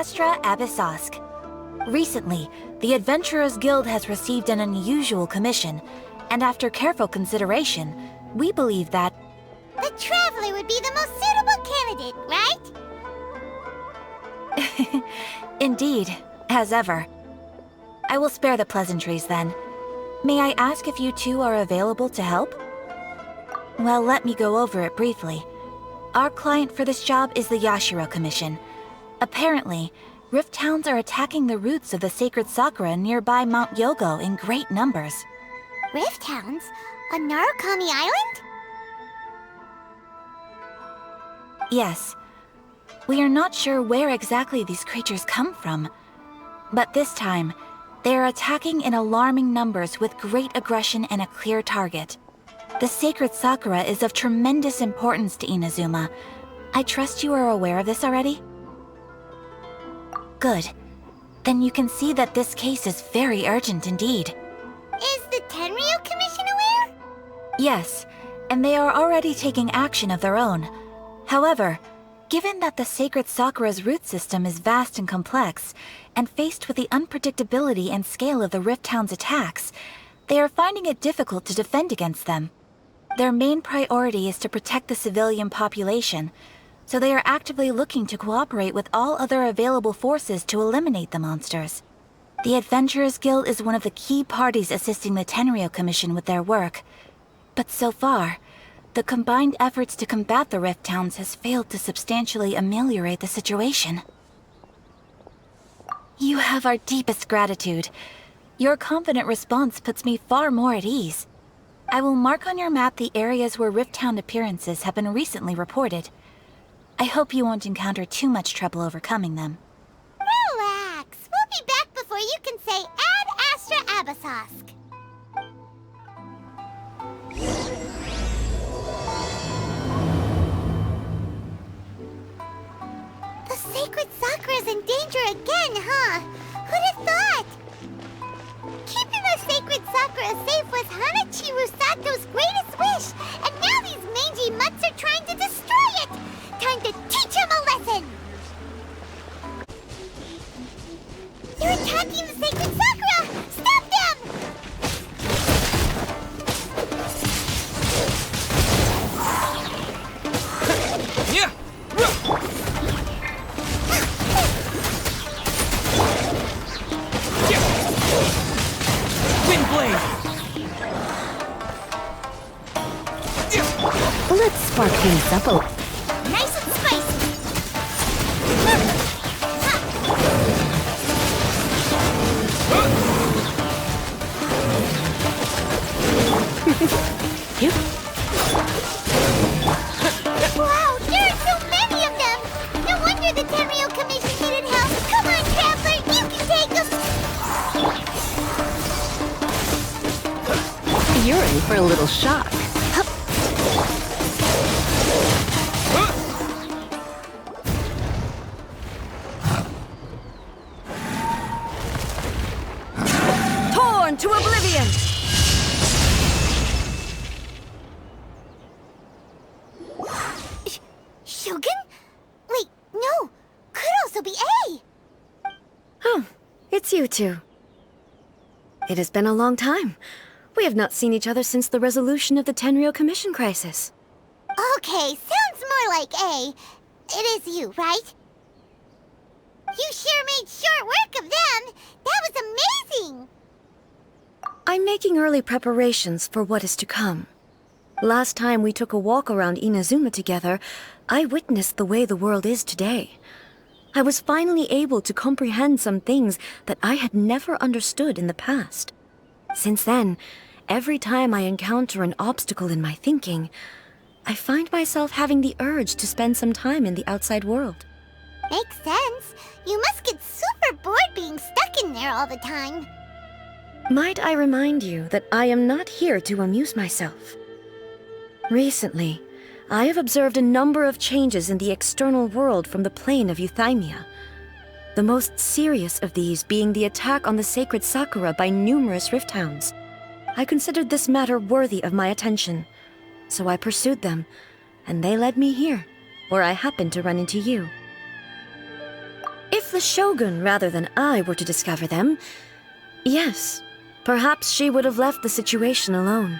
Astra Abyssosk. Recently, the Adventurers Guild has received an unusual commission, and after careful consideration, we believe that... The Traveler would be the most suitable candidate, right? Indeed, as ever. I will spare the pleasantries then. May I ask if you two are available to help? Well, let me go over it briefly. Our client for this job is the Yashiro Commission. Apparently, rifthounds are attacking the roots of the Sacred Sakura nearby Mount Yogo in great numbers. Rifthounds? On Narukami Island? Yes. We are not sure where exactly these creatures come from. But this time, they are attacking in alarming numbers with great aggression and a clear target. The Sacred Sakura is of tremendous importance to Inazuma. I trust you are aware of this already? Good. Then you can see that this case is very urgent indeed. Is the Khaenri'ah Commission aware? Yes, and they are already taking action of their own. However, given that the Sacred Sakura's root system is vast and complex, and faced with the unpredictability and scale of the Rifthound's attacks, they are finding it difficult to defend against them. Their main priority is to protect the civilian population, so they are actively looking to cooperate with all other available forces to eliminate the monsters. The Adventurers Guild is one of the key parties assisting the Khaenri'ah Commission with their work. But so far, the combined efforts to combat the Rifthounds has failed to substantially ameliorate the situation. You have our deepest gratitude. Your confident response puts me far more at ease. I will mark on your map the areas where Rifthound appearances have been recently reported. I hope you won't encounter too much trouble overcoming them. Relax. We'll be back before you can say Ad Astra Abyssosk. The Sacred Sakura's in danger again, huh? Who'd have thought? Keeping the Sacred Sakura safe was Hanachiru Sato's greatest wish, and now these mangy mutts are trying to destroy it! Time to teach him a lesson! They're attacking the Sacred Sakura! Stop them! Yeah! Wind blade! Let's spark things up a little. Nice and spicy! Yep. Wow, there are so many of them! No wonder the Khaenri'ah Commission needed help! Come on, Traveler, you can take them! You're in for a little shock. Hup. Torn to oblivion! Shogun? Wait, no! Could also be A! Oh, it's you two. It has been a long time. We have not seen each other since the resolution of the Khaenri'ah Commission crisis. Okay, sounds more like A. It is you, right? You sure made short work of them! That was amazing! I'm making early preparations for what is to come. Last time we took a walk around Inazuma together, I witnessed the way the world is today. I was finally able to comprehend some things that I had never understood in the past. Since then, every time I encounter an obstacle in my thinking, I find myself having the urge to spend some time in the outside world. Makes sense. You must get super bored being stuck in there all the time. Might I remind you that I am not here to amuse myself. Recently, I have observed a number of changes in the external world from the plane of Euthymia. The most serious of these being the attack on the Sacred Sakura by numerous rifthounds. I considered this matter worthy of my attention, so I pursued them, and they led me here, where I happened to run into you. If the Shogun rather than I were to discover them, yes, perhaps she would have left the situation alone.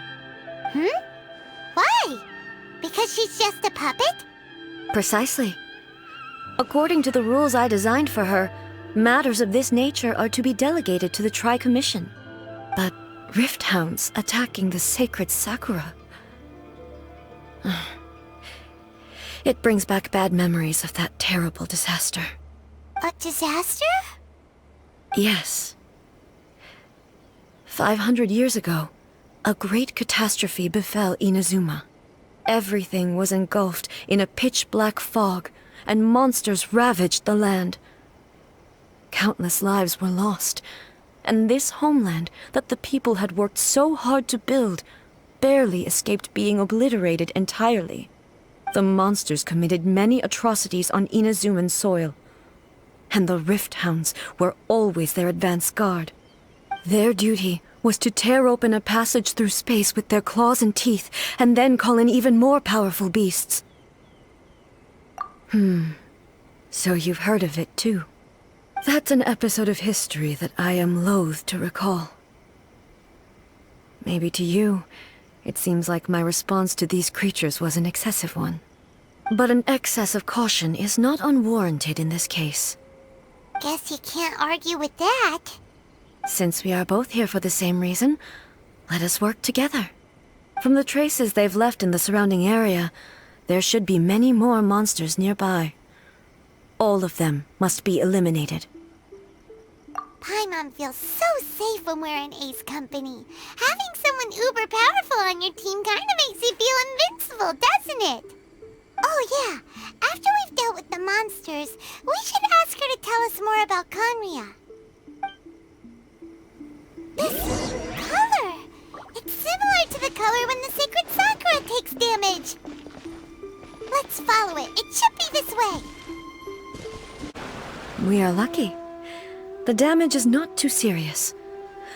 Why? Because she's just a puppet? Precisely. According to the rules I designed for her, matters of this nature are to be delegated to the Tri-Commission. But rifthounds attacking the Sacred Sakura... It brings back bad memories of that terrible disaster. A disaster? Yes. 500 years ago, a great catastrophe befell Inazuma. Everything was engulfed in a pitch-black fog, and monsters ravaged the land. Countless lives were lost, and this homeland that the people had worked so hard to build barely escaped being obliterated entirely. The monsters committed many atrocities on Inazuman soil, and the rifthounds were always their advance guard. Their duty was to tear open a passage through space with their claws and teeth, and then call in even more powerful beasts. So you've heard of it too. That's an episode of history that I am loath to recall. Maybe to you, it seems like my response to these creatures was an excessive one. But an excess of caution is not unwarranted in this case. Guess you can't argue with that. Since we are both here for the same reason, let us work together. From the traces they've left in the surrounding area, there should be many more monsters nearby. All of them must be eliminated. Paimon feels so safe when we're in Ace Company. Having someone uber powerful on your team kind of makes you feel invincible, doesn't it? Oh yeah, after we've dealt with the monsters, we should ask her to tell us more about Khaenri'ah. This color! It's similar to the color when the Sacred Sakura takes damage. Let's follow it. It should be this way. We are lucky. The damage is not too serious.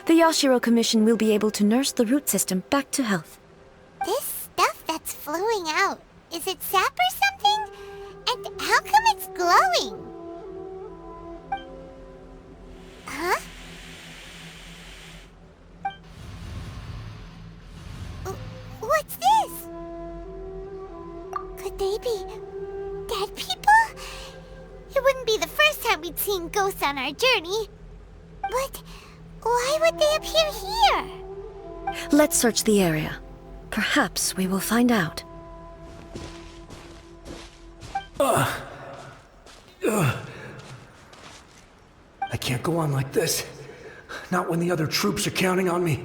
The Yashiro Commission will be able to nurse the root system back to health. This stuff that's flowing out, is it sap or something? And how come it's glowing? Huh? What's this? Could they be dead people? It wouldn't be the first time we'd seen ghosts on our journey. But why would they appear here? Let's search the area. Perhaps we will find out. I can't go on like this. Not when the other troops are counting on me.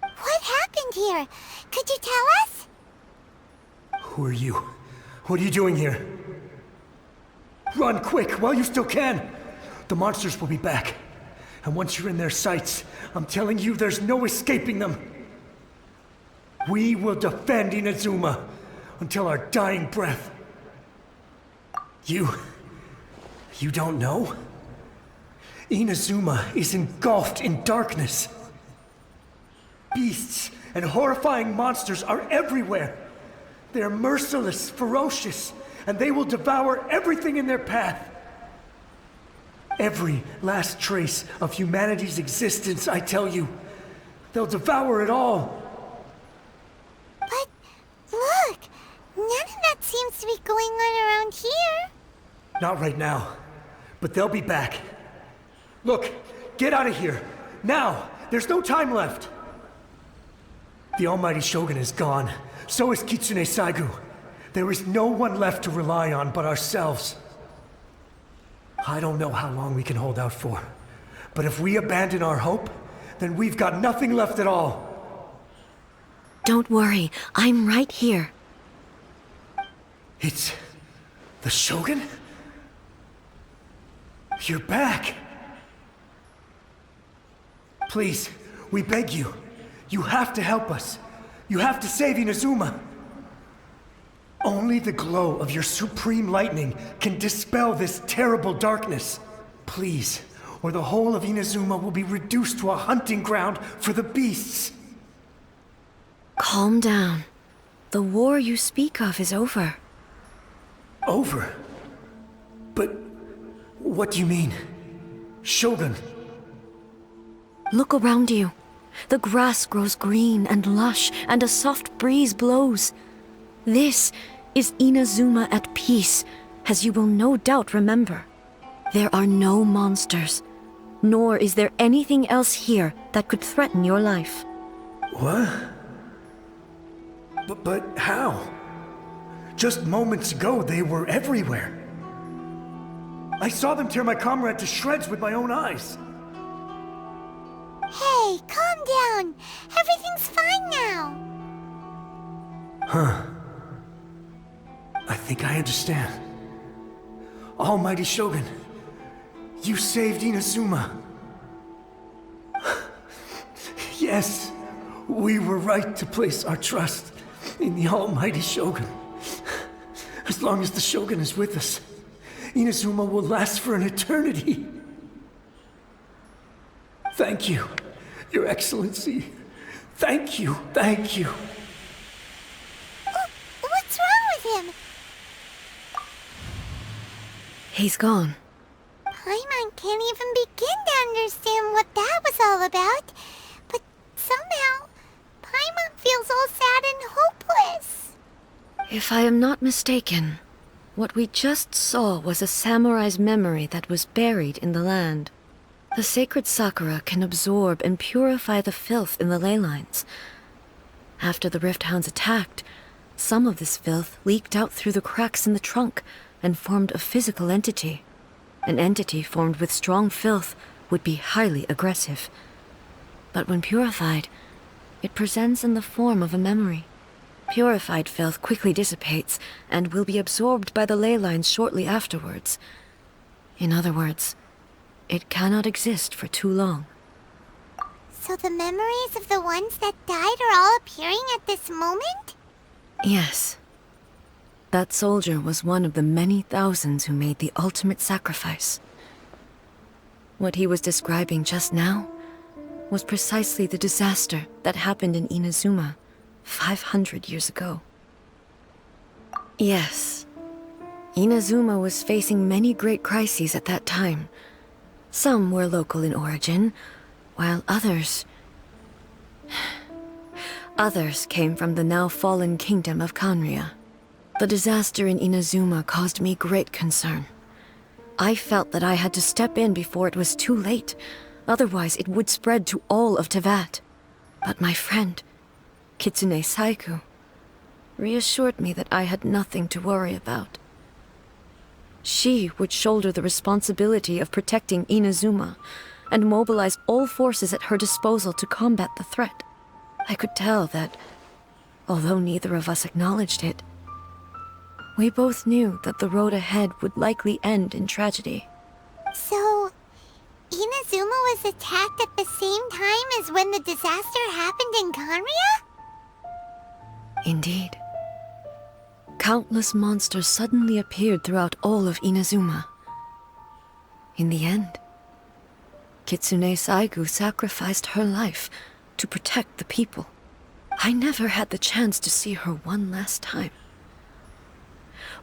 What happened here? Could you tell us? Who are you? What are you doing here? Run quick while you still can! The monsters will be back. And once you're in their sights, I'm telling you there's no escaping them. We will defend Inazuma until our dying breath. You don't know? Inazuma is engulfed in darkness. Beasts and horrifying monsters are everywhere. They're merciless, ferocious, and they will devour everything in their path. Every last trace of humanity's existence, I tell you. They'll devour it all. But look, none of that seems to be going on around here. Not right now, but they'll be back. Look, get out of here. Now! There's no time left! The Almighty Shogun is gone. So is Kitsune Saiguu. There is no one left to rely on but ourselves. I don't know how long we can hold out for. But if we abandon our hope, then we've got nothing left at all. Don't worry, I'm right here. It's... the Shogun? You're back! Please, we beg you. You have to help us. You have to save Inazuma. Only the glow of your supreme lightning can dispel this terrible darkness. Please, or the whole of Inazuma will be reduced to a hunting ground for the beasts. Calm down. The war you speak of is over. Over? But What do you mean? Shogun? Look around you. The grass grows green and lush, and a soft breeze blows. This is Inazuma at peace, as you will no doubt remember. There are no monsters, nor is there anything else here that could threaten your life. What? But how? Just moments ago, they were everywhere. I saw them tear my comrade to shreds with my own eyes. Hey, calm down. Everything's fine now. Huh. I think I understand. Almighty Shogun, you saved Inazuma. Yes, we were right to place our trust in the Almighty Shogun. As long as the Shogun is with us, Inazuma will last for an eternity. Thank you, Your Excellency. Thank you, thank you. What's wrong with him? He's gone. Paimon can't even begin to understand what that was all about. But somehow, Paimon feels all sad and hopeless. If I am not mistaken, what we just saw was a samurai's memory that was buried in the land. The Sacred Sakura can absorb and purify the filth in the Ley Lines. After the rifthounds attacked, some of this filth leaked out through the cracks in the trunk and formed a physical entity. An entity formed with strong filth would be highly aggressive. But when purified, it presents in the form of a memory. Purified filth quickly dissipates and will be absorbed by the Ley Lines shortly afterwards. In other words, it cannot exist for too long. So the memories of the ones that died are all appearing at this moment? Yes. That soldier was one of the many thousands who made the ultimate sacrifice. What he was describing just now was precisely the disaster that happened in Inazuma 500 years ago. Yes. Inazuma was facing many great crises at that time. Some were local in origin, while others came from the now fallen kingdom of Khaenri'ah. The disaster in Inazuma caused me great concern. I felt that I had to step in before it was too late, otherwise it would spread to all of Teyvat. But my friend, Kitsune Saiguu, reassured me that I had nothing to worry about. She would shoulder the responsibility of protecting Inazuma and mobilize all forces at her disposal to combat the threat. I could tell that, although neither of us acknowledged it, we both knew that the road ahead would likely end in tragedy. So, Inazuma was attacked at the same time as when the disaster happened in Khaenri'ah? Indeed. Countless monsters suddenly appeared throughout all of Inazuma. In the end, Kitsune Saiguu sacrificed her life to protect the people. I never had the chance to see her one last time.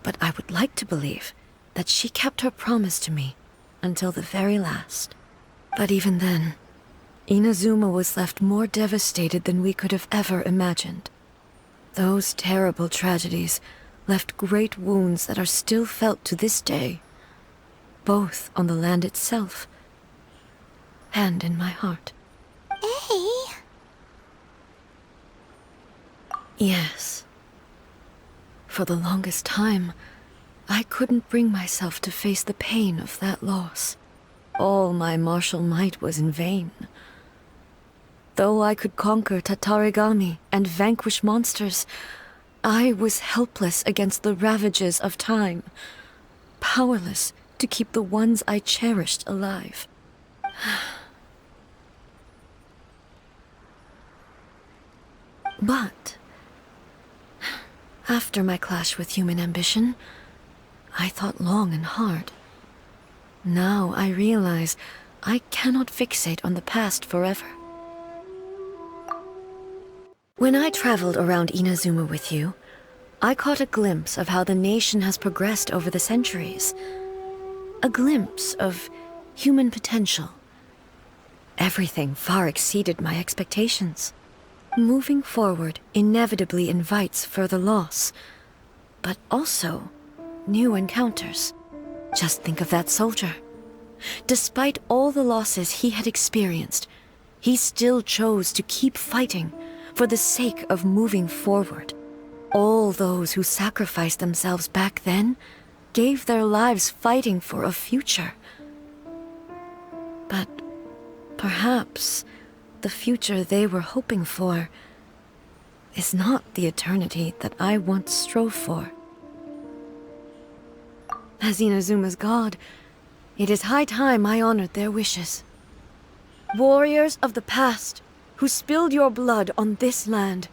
But I would like to believe that she kept her promise to me until the very last. But even then, Inazuma was left more devastated than we could have ever imagined. Those terrible tragedies left great wounds that are still felt to this day, both on the land itself and in my heart. Hey. Yes. For the longest time, I couldn't bring myself to face the pain of that loss. All my martial might was in vain. Though I could conquer Tatarigami and vanquish monsters, I was helpless against the ravages of time, powerless to keep the ones I cherished alive. But after my clash with human ambition, I thought long and hard. Now I realize I cannot fixate on the past forever. When I traveled around Inazuma with you, I caught a glimpse of how the nation has progressed over the centuries. a glimpse of human potential. Everything far exceeded my expectations. Moving forward inevitably invites further loss, but also new encounters. Just think of that soldier. Despite all the losses he had experienced, he still chose to keep fighting for the sake of moving forward. All those who sacrificed themselves back then gave their lives fighting for a future. But perhaps the future they were hoping for is not the eternity that I once strove for. As Inazuma's god, it is high time I honored their wishes. Warriors of the past, who spilled your blood on this land,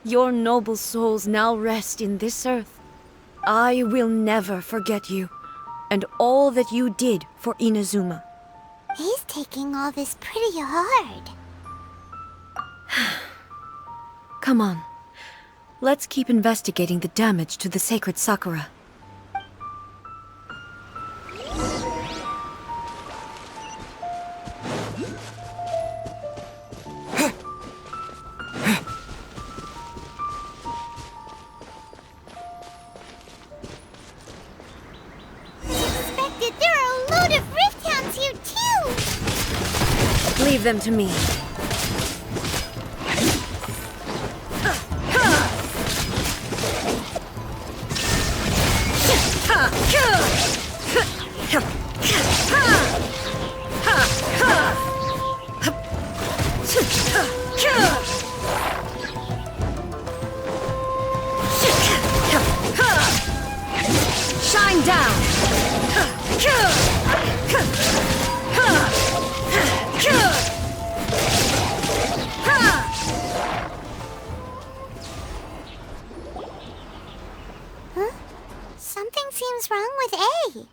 your noble souls now rest in this earth. I will never forget you, and all that you did for Inazuma. He's taking all this pretty hard. Come on. Let's keep investigating the damage to the Sacred Sakura. Suspected there are a load of rifthounds here too! Leave them to me. Shine down! Huh? Something seems wrong with A.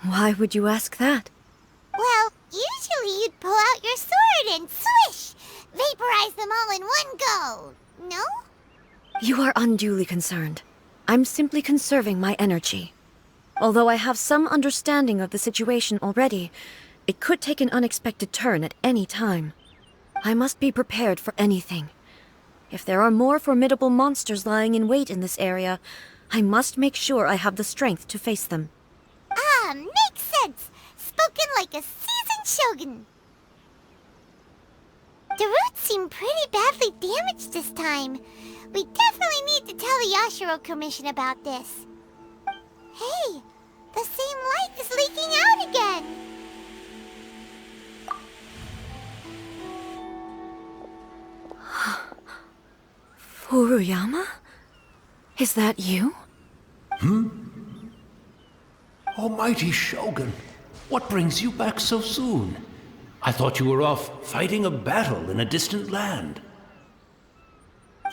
Why would you ask that? Well, usually you'd pull out your sword and swish! Vaporize them all in one go, no? You are unduly concerned. I'm simply conserving my energy. Although I have some understanding of the situation already, it could take an unexpected turn at any time. I must be prepared for anything. If there are more formidable monsters lying in wait in this area, I must make sure I have the strength to face them. Ah, makes sense! Spoken like a seasoned shogun! The roots seem pretty badly damaged this time. We definitely need to tell the Yashiro Commission about this. Hey, the same light is leaking out again! Furuyama? Is that you? Almighty Shogun, what brings you back so soon? I thought you were off fighting a battle in a distant land.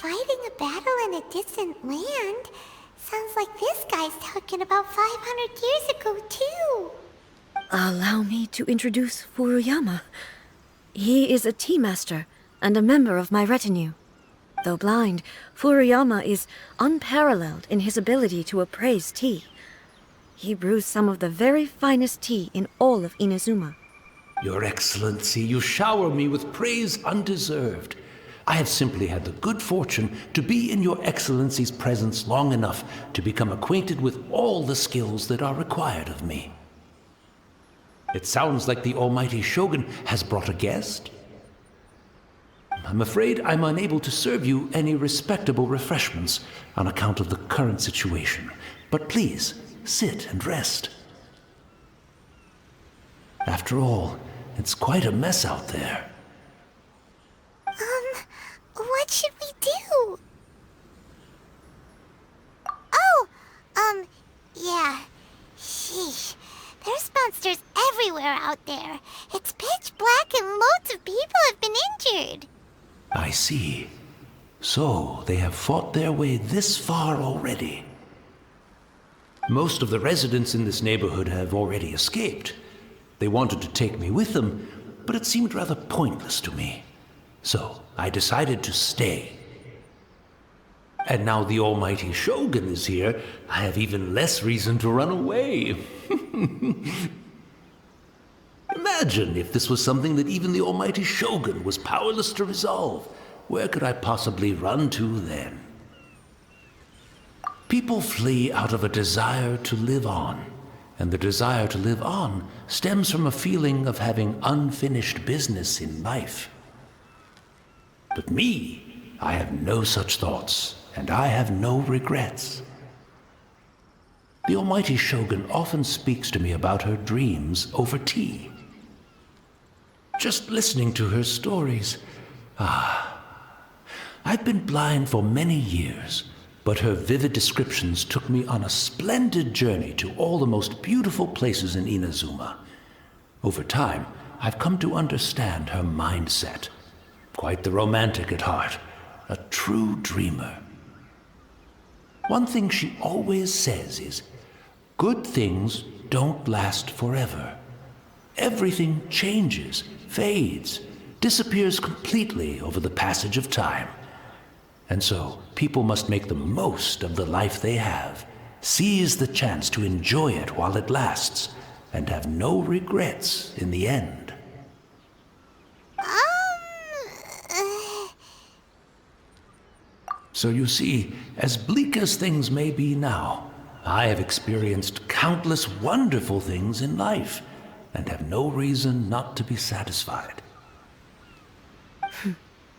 Fighting a battle in a distant land? Sounds like this guy's talking about 500 years ago, too. Allow me to introduce Furuyama. He is a tea master and a member of my retinue. Though blind, Furuyama is unparalleled in his ability to appraise tea. He brews some of the very finest tea in all of Inazuma. Your Excellency, you shower me with praise undeserved. I have simply had the good fortune to be in Your Excellency's presence long enough to become acquainted with all the skills that are required of me. It sounds like the Almighty Shogun has brought a guest. I'm afraid I'm unable to serve you any respectable refreshments on account of the current situation, but please, sit and rest. After all, it's quite a mess out there. What should we do? Oh, yeah. Sheesh. There's monsters everywhere out there. It's pitch black and loads of people have been injured. I see. So, they have fought their way this far already. Most of the residents in this neighborhood have already escaped. They wanted to take me with them, but it seemed rather pointless to me. So, I decided to stay. And now the almighty Shogun is here, I have even less reason to run away. Imagine if this was something that even the almighty Shogun was powerless to resolve. Where could I possibly run to then? People flee out of a desire to live on, and the desire to live on stems from a feeling of having unfinished business in life. But me, I have no such thoughts, and I have no regrets. The almighty Shogun often speaks to me about her dreams over tea. Just listening to her stories, I've been blind for many years, but her vivid descriptions took me on a splendid journey to all the most beautiful places in Inazuma. Over time, I've come to understand her mindset. Quite the romantic at heart, a true dreamer. One thing she always says is, good things don't last forever. Everything changes, fades, disappears completely over the passage of time. And so, people must make the most of the life they have, seize the chance to enjoy it while it lasts, and have no regrets in the end. So you see, as bleak as things may be now, I have experienced countless wonderful things in life, and have no reason not to be satisfied.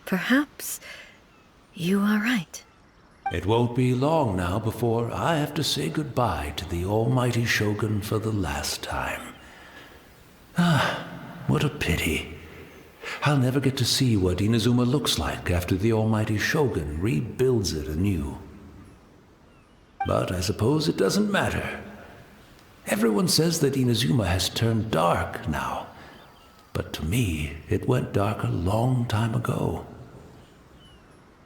Perhaps you are right. It won't be long now before I have to say goodbye to the almighty Shogun for the last time. What a pity. I'll never get to see what Inazuma looks like after the almighty Shogun rebuilds it anew. But I suppose it doesn't matter. Everyone says that Inazuma has turned dark now, but to me, it went dark a long time ago.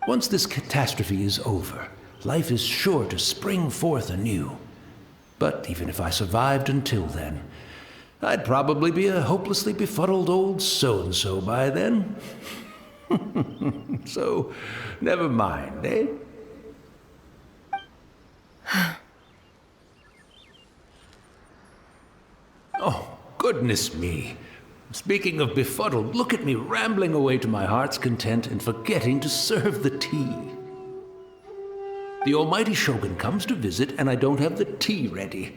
Once this catastrophe is over, life is sure to spring forth anew. But even if I survived until then, I'd probably be a hopelessly befuddled old so-and-so by then. So, never mind, eh? Oh, goodness me. Speaking of befuddled, look at me rambling away to my heart's content and forgetting to serve the tea. The almighty Shogun comes to visit and I don't have the tea ready.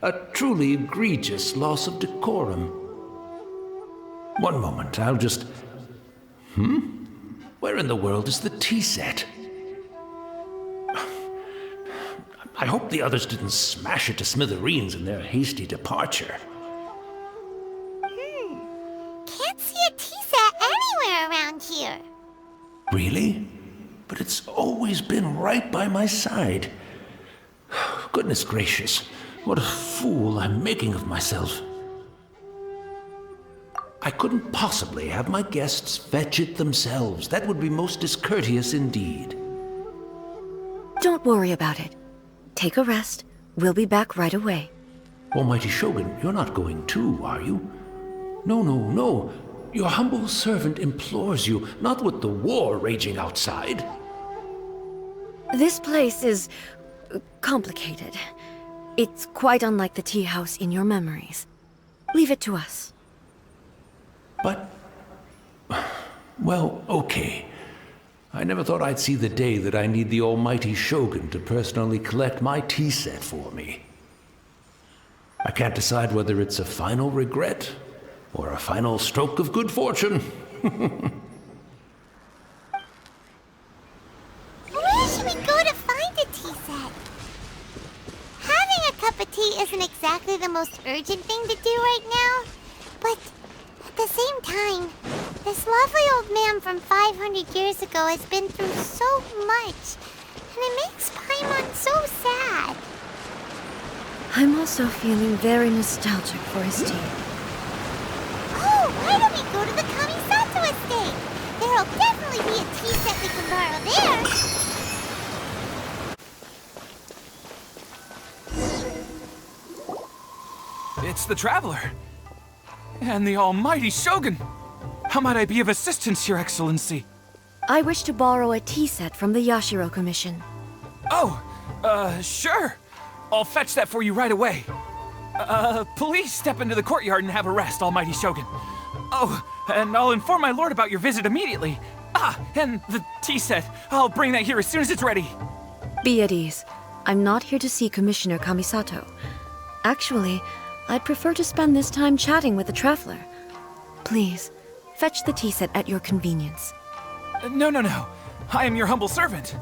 A truly egregious loss of decorum. One moment, I'll just... Where in the world is the tea set? I hope the others didn't smash it to smithereens in their hasty departure. Can't see a tea set anywhere around here. Really? But it's always been right by my side. Goodness gracious, what a fool I'm making of myself. I couldn't possibly have my guests fetch it themselves. That would be most discourteous indeed. Don't worry about it. Take a rest. We'll be back right away. Almighty Shogun, you're not going too, are you? No. Your humble servant implores you, not with the war raging outside. This place is complicated. It's quite unlike the tea house in your memories. Leave it to us. But... well, okay. I never thought I'd see the day that I need the almighty Shogun to personally collect my tea set for me. I can't decide whether it's a final regret or a final stroke of good fortune. Where should we go to find a tea set? Having a cup of tea isn't exactly the most urgent thing to do right now, but at the same time, this lovely old man from 500 years ago has been through so much, and it makes Paimon so sad. I'm also feeling very nostalgic for his tea. Oh, why don't we go to the Kamisato estate? There'll definitely be a tea set we can borrow there. It's the Traveler. And the almighty Shogun. How might I be of assistance, Your Excellency? I wish to borrow a tea set from the Yashiro Commission. Oh, sure. I'll fetch that for you right away. Please step into the courtyard and have a rest, Almighty Shogun. Oh, and I'll inform my lord about your visit immediately. Ah, and the tea set. I'll bring that here as soon as it's ready. Be at ease. I'm not here to see Commissioner Kamisato. Actually, I'd prefer to spend this time chatting with the traveler. Please, fetch the tea set at your convenience. No. I am your humble servant.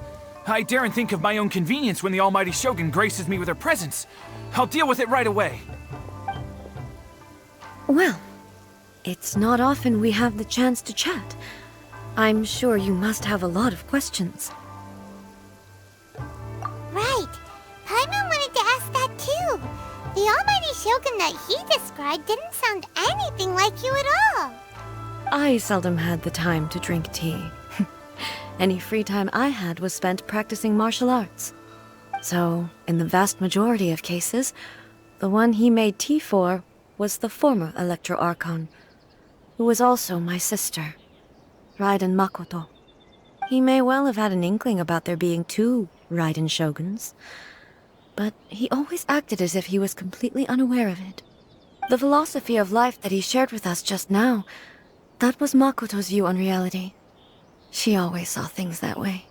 I daren't think of my own convenience when the Almighty Shogun graces me with her presence. I'll deal with it right away. Well, it's not often we have the chance to chat. I'm sure you must have a lot of questions. Right. Paimon wanted to ask that too. The Almighty Shogun that he described didn't sound anything like you at all. I seldom had the time to drink tea. Any free time I had was spent practicing martial arts. So, in the vast majority of cases, the one he made tea for was the former Electro Archon, who was also my sister, Raiden Makoto. He may well have had an inkling about there being two Raiden Shoguns, but he always acted as if he was completely unaware of it. The philosophy of life that he shared with us just now, that was Makoto's view on reality. She always saw things that way.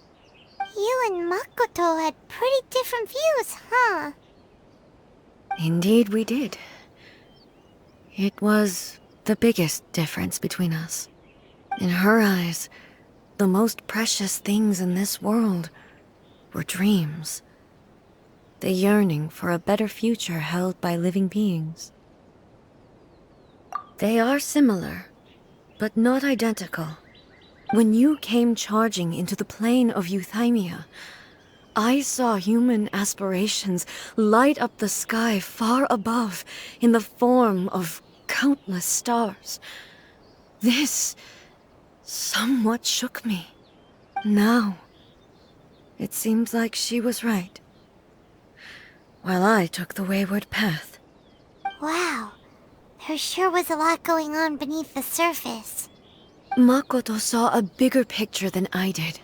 You and Makoto had pretty different views, huh? Indeed we did. It was the biggest difference between us. In her eyes, the most precious things in this world were dreams. The yearning for a better future held by living beings. They are similar, but not identical. When you came charging into the plane of Euthymia, I saw human aspirations light up the sky far above in the form of countless stars. This somewhat shook me. Now, it seems like she was right, while I took the wayward path. Wow. There sure was a lot going on beneath the surface. Makoto saw a bigger picture than I did.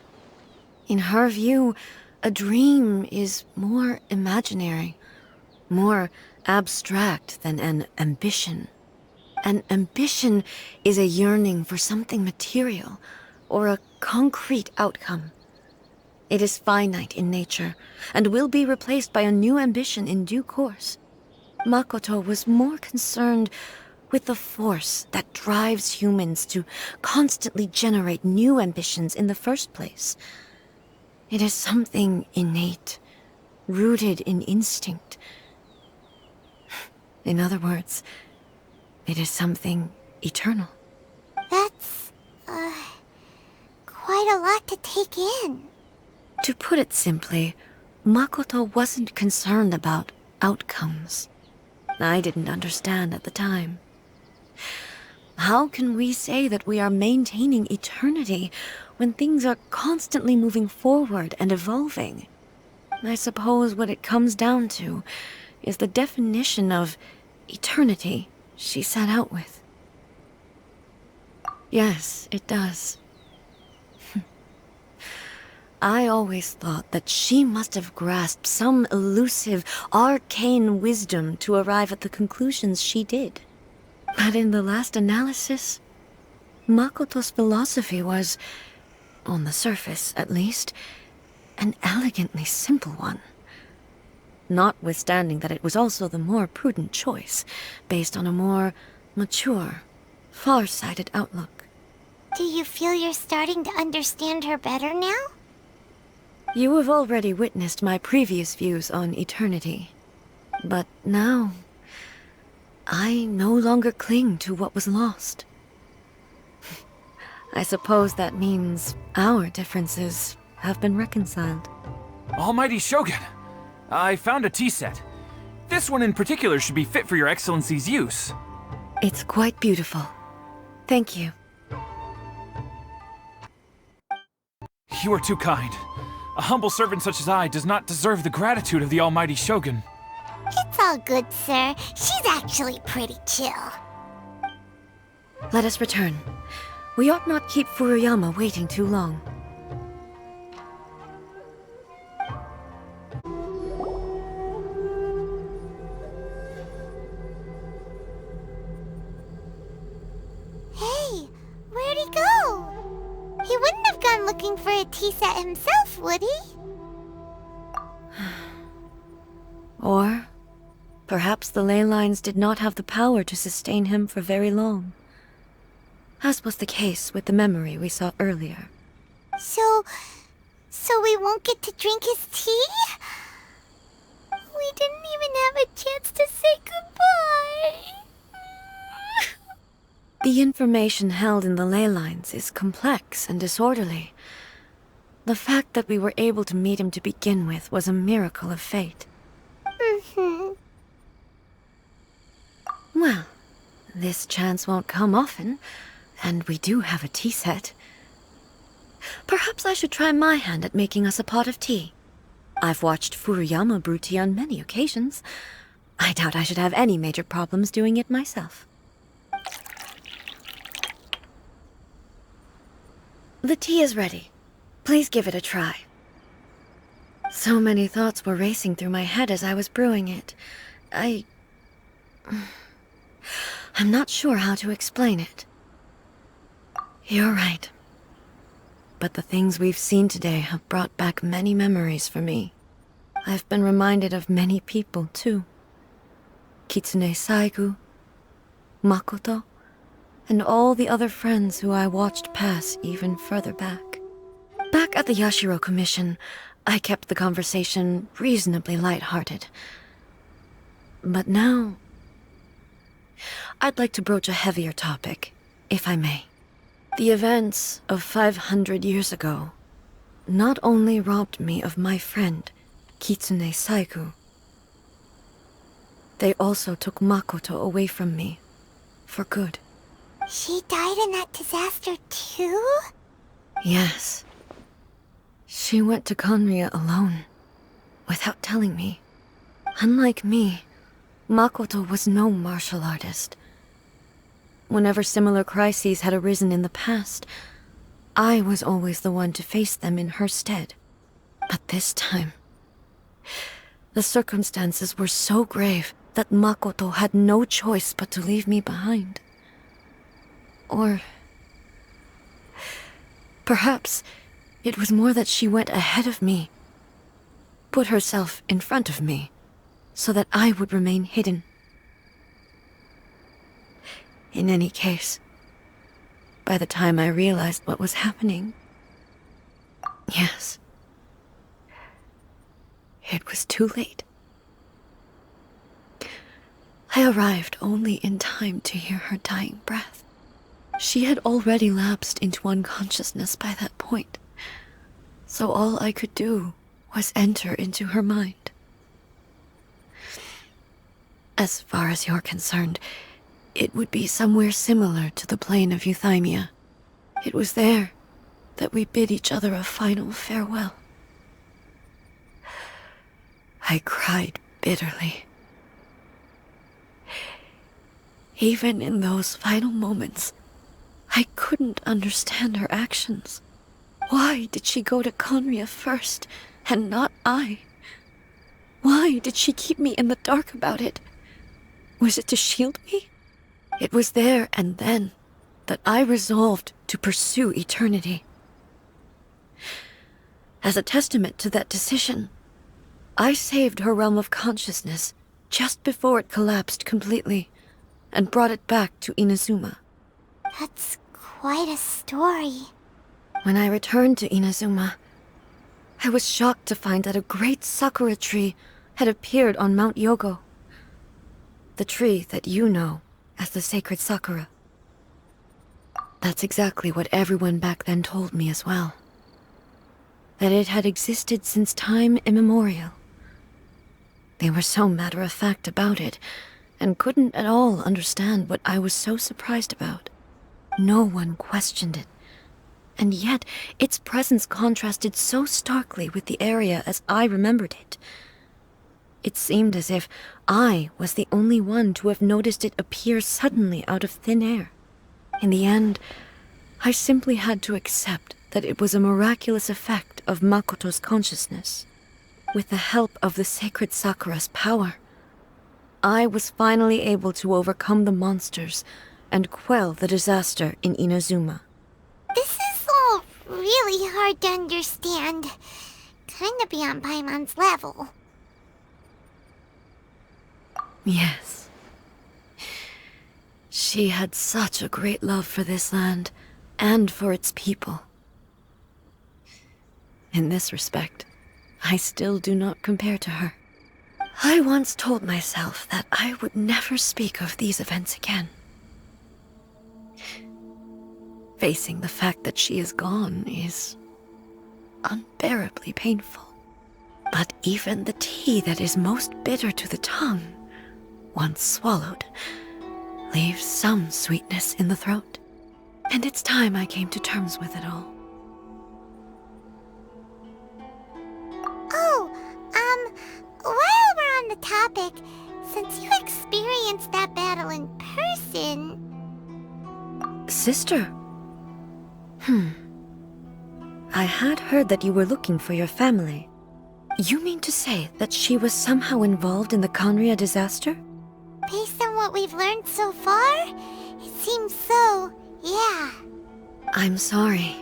In her view, a dream is more imaginary, more abstract than an ambition. An ambition is a yearning for something material, or a concrete outcome. It is finite in nature, and will be replaced by a new ambition in due course. Makoto was more concerned with the force that drives humans to constantly generate new ambitions in the first place. It is something innate, rooted in instinct. In other words, it is something eternal. That's, quite a lot to take in. To put it simply, Makoto wasn't concerned about outcomes. I didn't understand at the time. How can we say that we are maintaining eternity when things are constantly moving forward and evolving? I suppose what it comes down to is the definition of eternity she set out with. Yes, it does. I always thought that she must have grasped some elusive, arcane wisdom to arrive at the conclusions she did. But in the last analysis, Makoto's philosophy was, on the surface at least, an elegantly simple one. Notwithstanding that it was also the more prudent choice, based on a more mature, far-sighted outlook. Do you feel you're starting to understand her better now? You have already witnessed my previous views on eternity. But now, I no longer cling to what was lost. I suppose that means our differences have been reconciled. Almighty Shogun, I found a tea set. This one in particular should be fit for your Excellency's use. It's quite beautiful. Thank you. You are too kind. A humble servant such as I does not deserve the gratitude of the Almighty Shogun. It's all good, sir. She's actually pretty chill. Let us return. We ought not keep Furuyama waiting too long. tea set himself, would he? Or perhaps the Ley Lines did not have the power to sustain him for very long, as was the case with the memory we saw earlier. So we won't get to drink his tea? We didn't even have a chance to say goodbye. The information held in the Ley Lines is complex and disorderly. The fact that we were able to meet him to begin with was a miracle of fate. Well, this chance won't come often, and we do have a tea set. Perhaps I should try my hand at making us a pot of tea. I've watched Furuyama brew tea on many occasions. I doubt I should have any major problems doing it myself. The tea is ready. Please give it a try. So many thoughts were racing through my head as I was brewing it. I'm not sure how to explain it. You're right. But the things we've seen today have brought back many memories for me. I've been reminded of many people, too. Kitsune Saiguu, Makoto, and all the other friends who I watched pass even further back. Back at the Yashiro Commission, I kept the conversation reasonably lighthearted. But now, I'd like to broach a heavier topic, if I may. The events of 500 years ago not only robbed me of my friend, Kitsune Saiguu, they also took Makoto away from me, for good. She died in that disaster too? Yes. She went to Khaenri'ah alone, without telling me. Unlike me, Makoto was no martial artist. Whenever similar crises had arisen in the past, I was always the one to face them in her stead. But this time, the circumstances were so grave that Makoto had no choice but to leave me behind. Or perhaps it was more that she went ahead of me, put herself in front of me, so that I would remain hidden. In any case, by the time I realized what was happening, yes, it was too late. I arrived only in time to hear her dying breath. She had already lapsed into unconsciousness by that point, so all I could do was enter into her mind. As far as you're concerned, it would be somewhere similar to the plain of Euthymia. It was there that we bid each other a final farewell. I cried bitterly. Even in those final moments, I couldn't understand her actions. Why did she go to Khaenri'ah first, and not I? Why did she keep me in the dark about it? Was it to shield me? It was there and then that I resolved to pursue eternity. As a testament to that decision, I saved her realm of consciousness just before it collapsed completely, and brought it back to Inazuma. That's quite a story. When I returned to Inazuma, I was shocked to find that a great sakura tree had appeared on Mount Yogo. The tree that you know as the Sacred Sakura. That's exactly what everyone back then told me as well. That it had existed since time immemorial. They were so matter-of-fact about it, and couldn't at all understand what I was so surprised about. No one questioned it, and yet its presence contrasted so starkly with the area as I remembered it. It seemed as if I was the only one to have noticed it appear suddenly out of thin air. In the end, I simply had to accept that it was a miraculous effect of Makoto's consciousness. With the help of the Sacred Sakura's power, I was finally able to overcome the monsters and quell the disaster in Inazuma. This is all really really hard to understand. Kinda beyond Paimon's level. Yes. She had such a great love for this land, and for its people. In this respect, I still do not compare to her. I once told myself that I would never speak of these events again. Facing the fact that she is gone is unbearably painful. But even the tea that is most bitter to the tongue, once swallowed, leaves some sweetness in the throat. And it's time I came to terms with it all. Oh, while we're on the topic, since you experienced that battle in person... Sister? I had heard that you were looking for your family. You mean to say that she was somehow involved in the Khaenri'ah disaster? Based on what we've learned so far, it seems so, yeah. I'm sorry.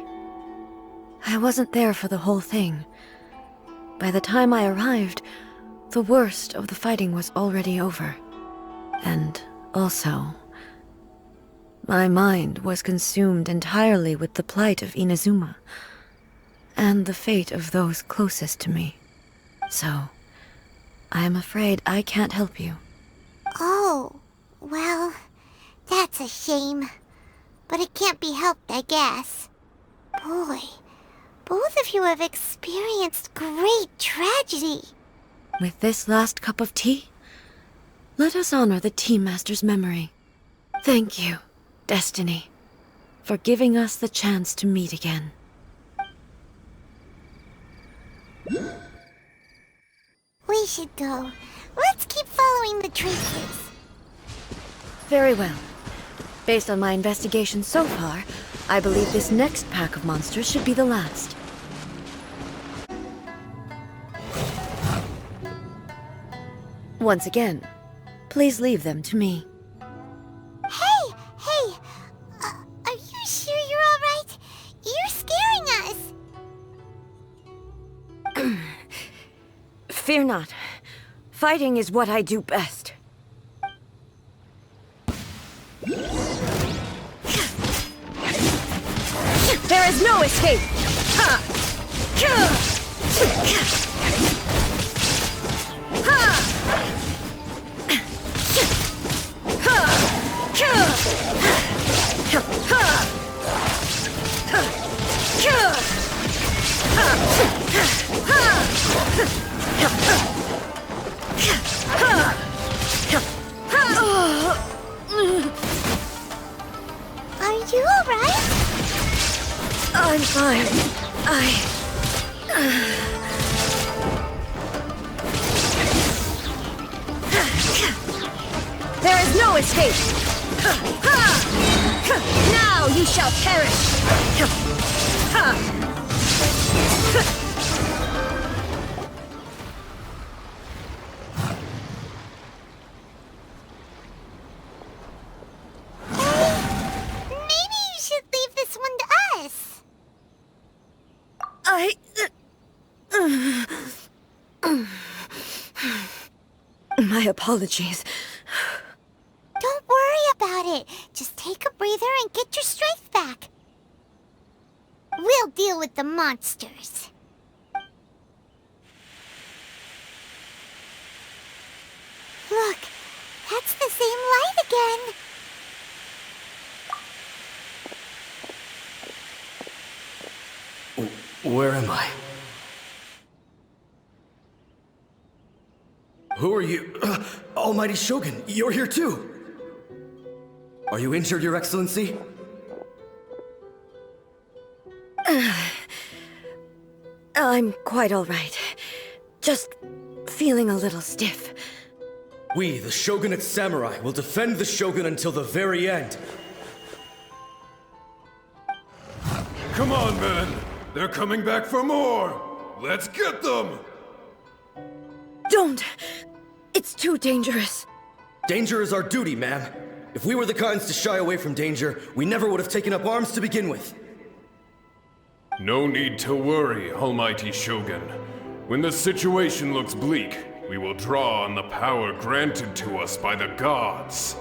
I wasn't there for the whole thing. By the time I arrived, the worst of the fighting was already over. And also, my mind was consumed entirely with the plight of Inazuma, and the fate of those closest to me. So, I am afraid I can't help you. Oh, well, that's a shame. But it can't be helped, I guess. Boy, both of you have experienced great tragedy. With this last cup of tea, let us honor the Tea Master's memory. Thank you, Destiny, for giving us the chance to meet again. We should go. Let's keep following the traces. Very well. Based on my investigation so far, I believe this next pack of monsters should be the last. Once again, please leave them to me. Hey! Are you sure you're alright? You're scaring us! Fear not. Fighting is what I do best. There is no escape! Ha! Are you alright? I'm fine. There is no escape! Now you shall perish! Maybe you should leave this one to us. My apologies. Don't worry about it. Just take a breather and get your strength back. We'll deal with the monsters. Look, that's the same light again. Where am I? Who are you? Almighty Shogun, you're here too! Are you injured, Your Excellency? I'm quite all right. Just feeling a little stiff. We, the Shogunate Samurai, will defend the Shogun until the very end. Come on, men! They're coming back for more! Let's get them! Don't! It's too dangerous. Danger is our duty, ma'am. If we were the kinds to shy away from danger, we never would have taken up arms to begin with. No need to worry, Almighty Shogun. When the situation looks bleak, we will draw on the power granted to us by the gods.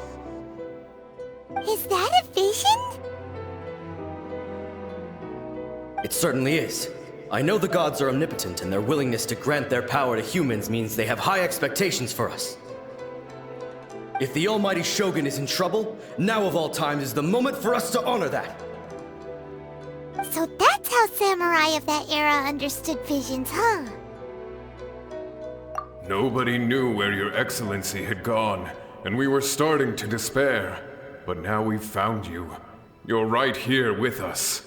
Is that a vision? It certainly is. I know the gods are omnipotent, and their willingness to grant their power to humans means they have high expectations for us. If the Almighty Shogun is in trouble, now of all times is the moment for us to honor that. So that's how samurai of that era understood visions, huh? Nobody knew where your excellency had gone, and we were starting to despair. But now we've found you. You're right here with us.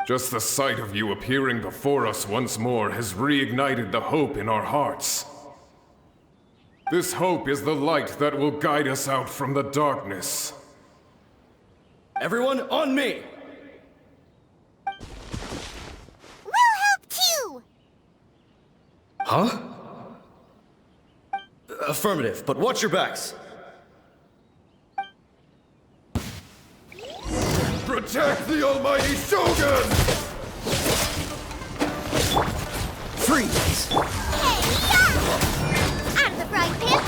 Just the sight of you appearing before us once more has reignited the hope in our hearts. This hope is the light that will guide us out from the darkness. Everyone, on me! We'll help too! Huh? Affirmative, but watch your backs. Protect the Almighty Shogun! Freeze! Hey, yeah! Out of the frying pan!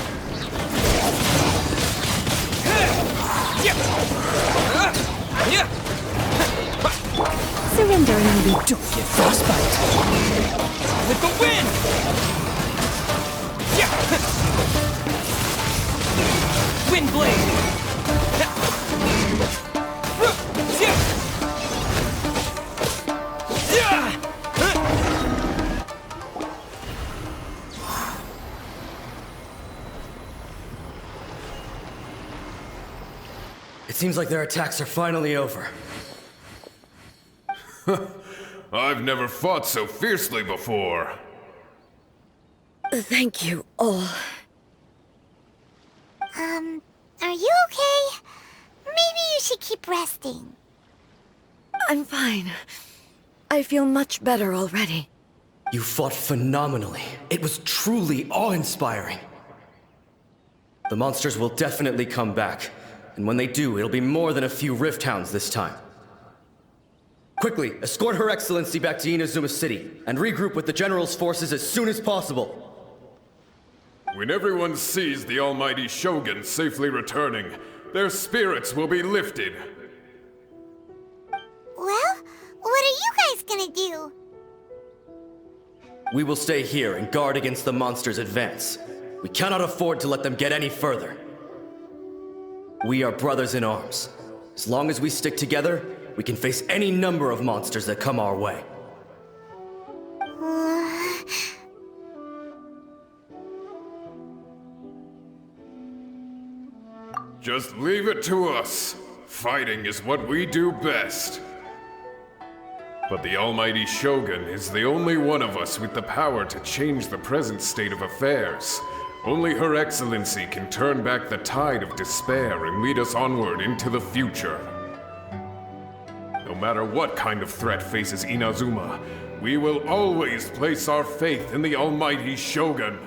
Surrender and you Don't get frostbite! With the wind! Wind blade! It seems like their attacks are finally over. I've never fought so fiercely before. Thank you all. Are you okay? Maybe you should keep resting. I'm fine. I feel much better already. You fought phenomenally. It was truly awe-inspiring. The monsters will definitely come back. And when they do, it'll be more than a few rifthounds this time. Quickly, escort Her Excellency back to Inazuma City, and regroup with the General's forces as soon as possible. When everyone sees the Almighty Shogun safely returning, their spirits will be lifted. Well, what are you guys gonna do? We will stay here and guard against the monsters' advance. We cannot afford to let them get any further. We are brothers in arms. As long as we stick together, we can face any number of monsters that come our way. Just leave it to us. Fighting is what we do best. But the Almighty Shogun is the only one of us with the power to change the present state of affairs. Only Her Excellency can turn back the tide of despair and lead us onward into the future. No matter what kind of threat faces Inazuma, we will always place our faith in the Almighty Shogun.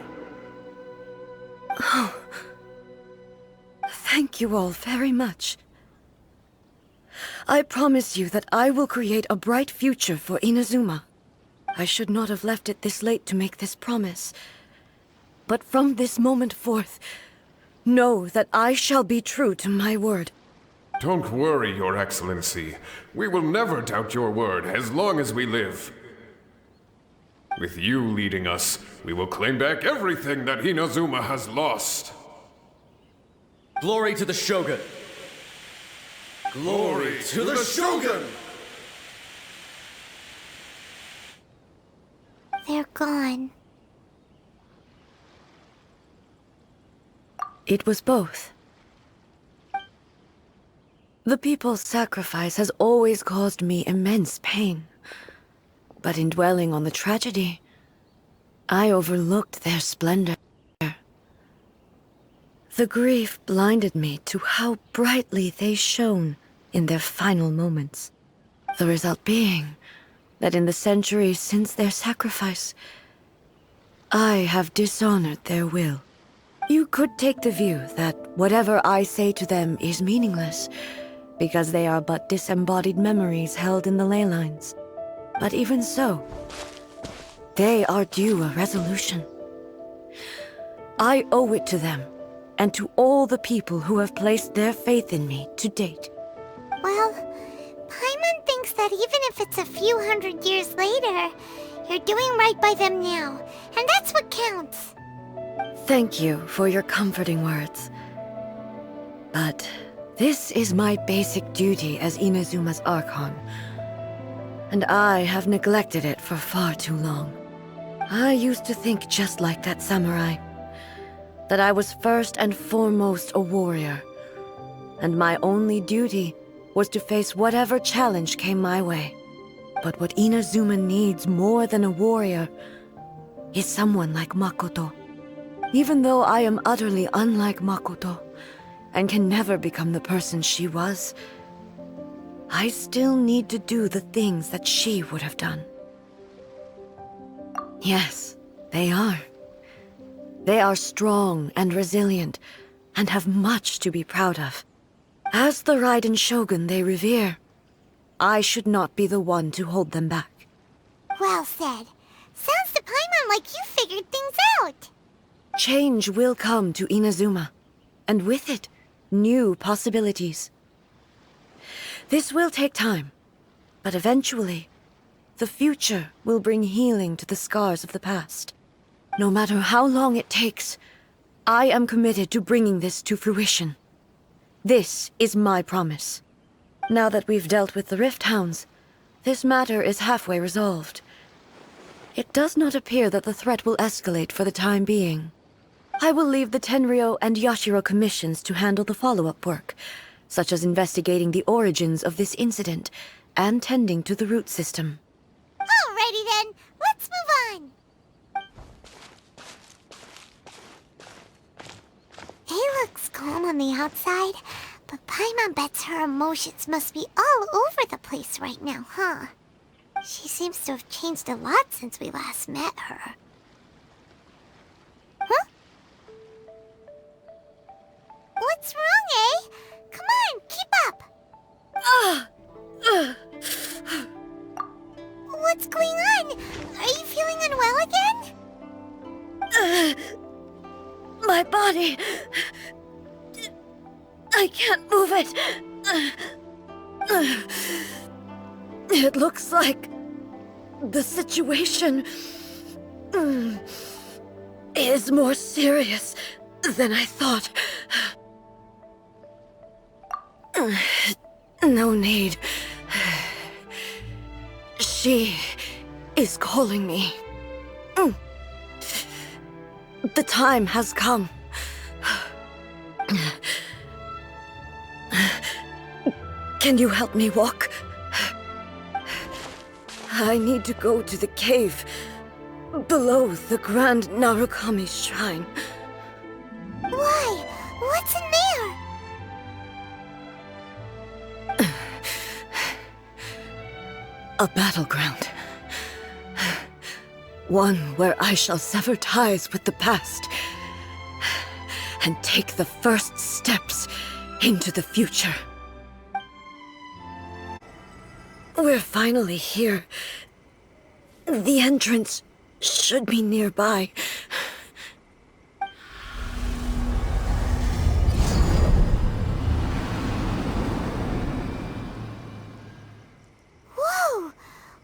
Thank you all very much. I promise you that I will create a bright future for Inazuma. I should not have left it this late to make this promise. But from this moment forth, know that I shall be true to my word. Don't worry, Your Excellency. We will never doubt your word as long as we live. With you leading us, we will claim back everything that Inazuma has lost. Glory to the Shogun! Glory to the Shogun! They're gone. It was both. The people's sacrifice has always caused me immense pain. But in dwelling on the tragedy, I overlooked their splendor. The grief blinded me to how brightly they shone in their final moments. The result being that in the centuries since their sacrifice, I have dishonored their will. You could take the view that whatever I say to them is meaningless, because they are but disembodied memories held in the Ley Lines. But even so, they are due a resolution. I owe it to them, and to all the people who have placed their faith in me to date. Well, Paimon thinks that even if it's a few hundred years later, you're doing right by them now, and that's what counts. Thank you for your comforting words. But this is my basic duty as Inazuma's Archon, and I have neglected it for far too long. I used to think just like that samurai, that I was first and foremost a warrior, and my only duty was to face whatever challenge came my way. But what Inazuma needs more than a warrior is someone like Makoto. Even though I am utterly unlike Makoto, and can never become the person she was, I still need to do the things that she would have done. Yes, they are. They are strong and resilient, and have much to be proud of. As the Raiden Shogun they revere, I should not be the one to hold them back. Well said. Sounds to Paimon like you figured things out. Change will come to Inazuma, and with it, new possibilities. This will take time, but eventually, the future will bring healing to the scars of the past. No matter how long it takes, I am committed to bringing this to fruition. This is my promise. Now that we've dealt with the Rifthounds, this matter is halfway resolved. It does not appear that the threat will escalate for the time being. I will leave the Khaenri'ah and Yashiro Commissions to handle the follow-up work, such as investigating the origins of this incident and tending to the root system. Alrighty then, let's move on. He looks calm on the outside, but Paimon bets her emotions must be all over the place right now, huh? She seems to have changed a lot since we last met her. Huh? What's wrong, eh? Come on, keep up! What's going on? Are you feeling unwell again? My body... I can't move it. It looks like the situation is more serious than I thought. No need. She is calling me. The time has come. Can you help me walk? I need to go to the cave below the Grand Narukami's shrine. Why? What's in there? A battleground. One where I shall sever ties with the past and take the first steps into the future. We're finally here. The entrance should be nearby. Whoa!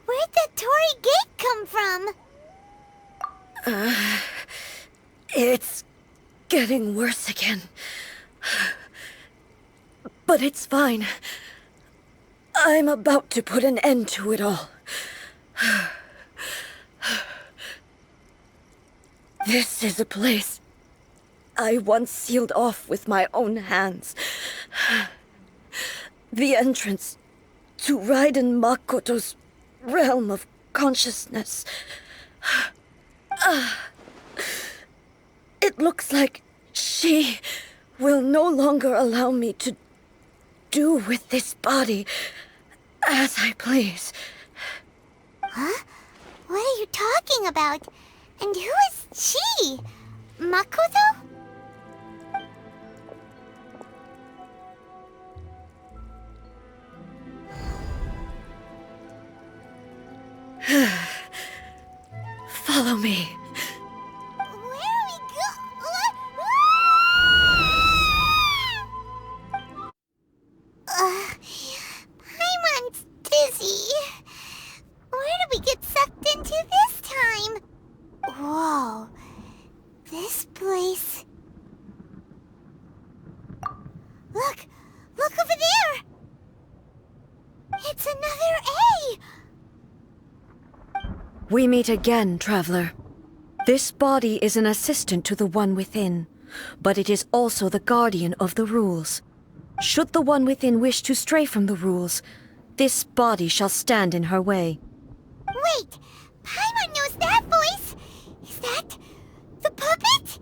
Where'd that Torii gate come from? It's getting worse again. But it's fine. I'm about to put an end to it all. This is a place I once sealed off with my own hands. The entrance to Raiden Makoto's realm of consciousness. It looks like she will no longer allow me to do with this body as I please. Huh? What are you talking about? And who is she? Makoto? Follow me. Where are we Paimon's dizzy. Where did we get sucked into this time? Whoa. This place... Look! Look over there! It's another A! We meet again, traveler. This body is an assistant to the One Within, but it is also the guardian of the rules. Should the One Within wish to stray from the rules, this body shall stand in her way. Wait! Paimon knows that voice! Is that... the puppet?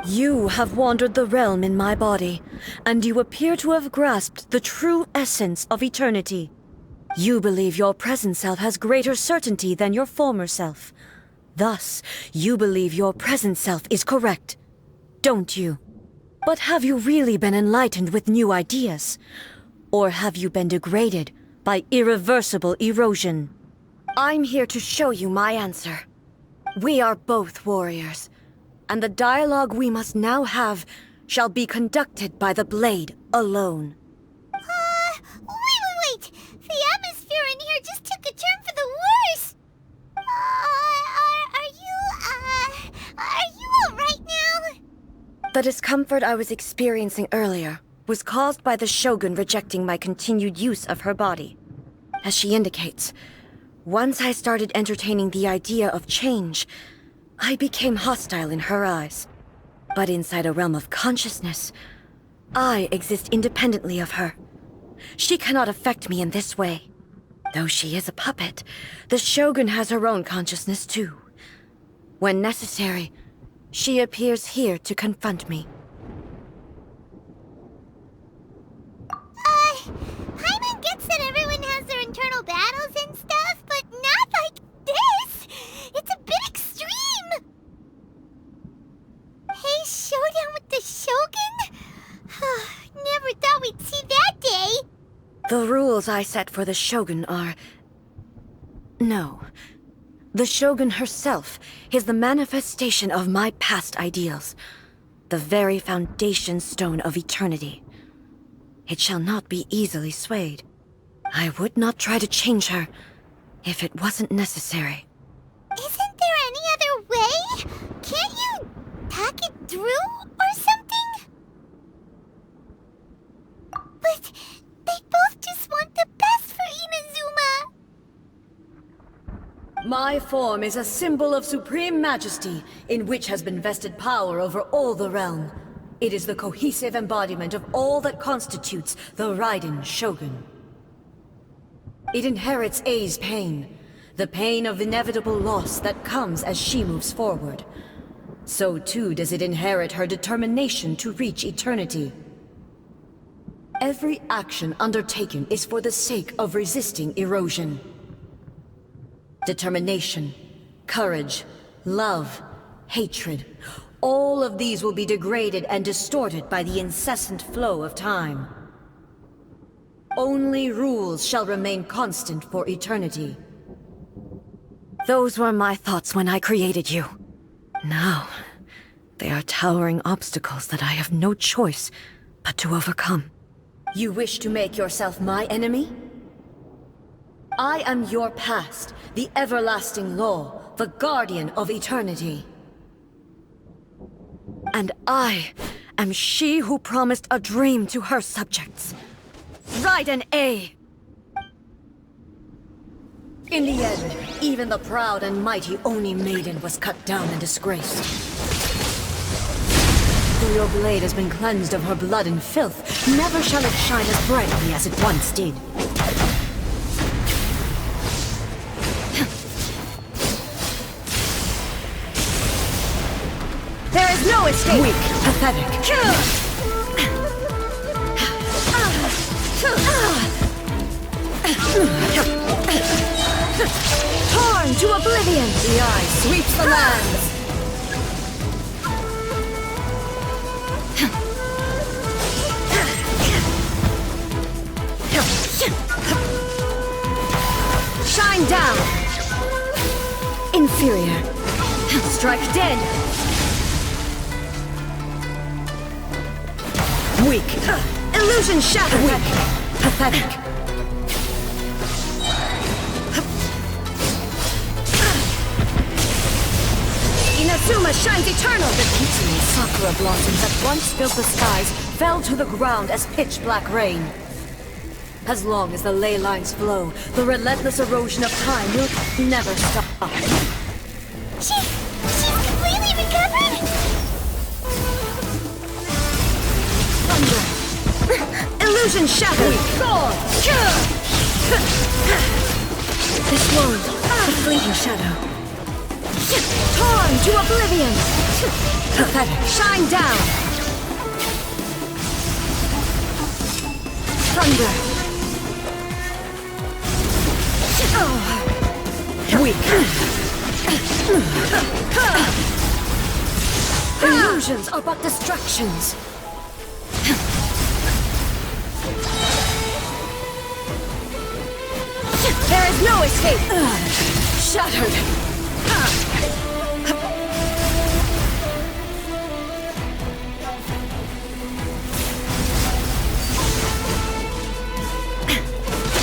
You have wandered the realm in my body, and you appear to have grasped the true essence of eternity. You believe your present self has greater certainty than your former self. Thus, you believe your present self is correct, don't you? But have you really been enlightened with new ideas? Or have you been degraded by irreversible erosion? I'm here to show you my answer. We are both warriors, and the dialogue we must now have shall be conducted by the blade alone. Wait! The atmosphere in here just took a turn for the worse! Are you alright now? The discomfort I was experiencing earlier was caused by the Shogun rejecting my continued use of her body. As she indicates, once I started entertaining the idea of change, I became hostile in her eyes. But inside a realm of consciousness, I exist independently of her. She cannot affect me in this way. Though she is a puppet, the Shogun has her own consciousness too. When necessary, she appears here to confront me. Paimon gets that everyone has their internal battles and stuff, but not like this! It's a bit extreme! Hey, showdown with the Shogun? Never thought we'd see that day! The rules I set for the Shogun are... No. The Shogun herself is the manifestation of my past ideals. The very foundation stone of eternity. It shall not be easily swayed. I would not try to change her if it wasn't necessary. Isn't there any other way? Can't you talk it through or something? But they both just want the best for Inazuma. My form is a symbol of supreme majesty, in which has been vested power over all the realm. It is the cohesive embodiment of all that constitutes the Raiden Shogun. It inherits A's pain, the pain of inevitable loss that comes as she moves forward. So too does it inherit her determination to reach eternity. Every action undertaken is for the sake of resisting erosion. Determination, courage, love, hatred, all of these will be degraded and distorted by the incessant flow of time. Only rules shall remain constant for eternity. Those were my thoughts when I created you. Now, they are towering obstacles that I have no choice but to overcome. You wish to make yourself my enemy? I am your past, the everlasting law, the guardian of eternity. And I am she who promised a dream to her subjects. Raiden A! In the end, even the proud and mighty Oni Maiden was cut down and disgraced. Though your blade has been cleansed of her blood and filth, never shall it shine as brightly as it once did. There is no escape! Weak, pathetic. Torn to oblivion! The eye sweeps the lands! Shine down! Inferior. Strike dead! Weak. Illusion shattered! Weak. Pathetic. Inazuma shines eternal! The Kitsune Sakura blossoms that once filled the skies fell to the ground as pitch-black rain. As long as the ley lines flow, the relentless erosion of time will never stop. She's completely recovered? Thunder! Illusion shattered! This wand, a fleeting shadow. Torn to oblivion! Pathetic! Shine down! Thunder! Weak! Illusions are but distractions! There is no escape! Shattered!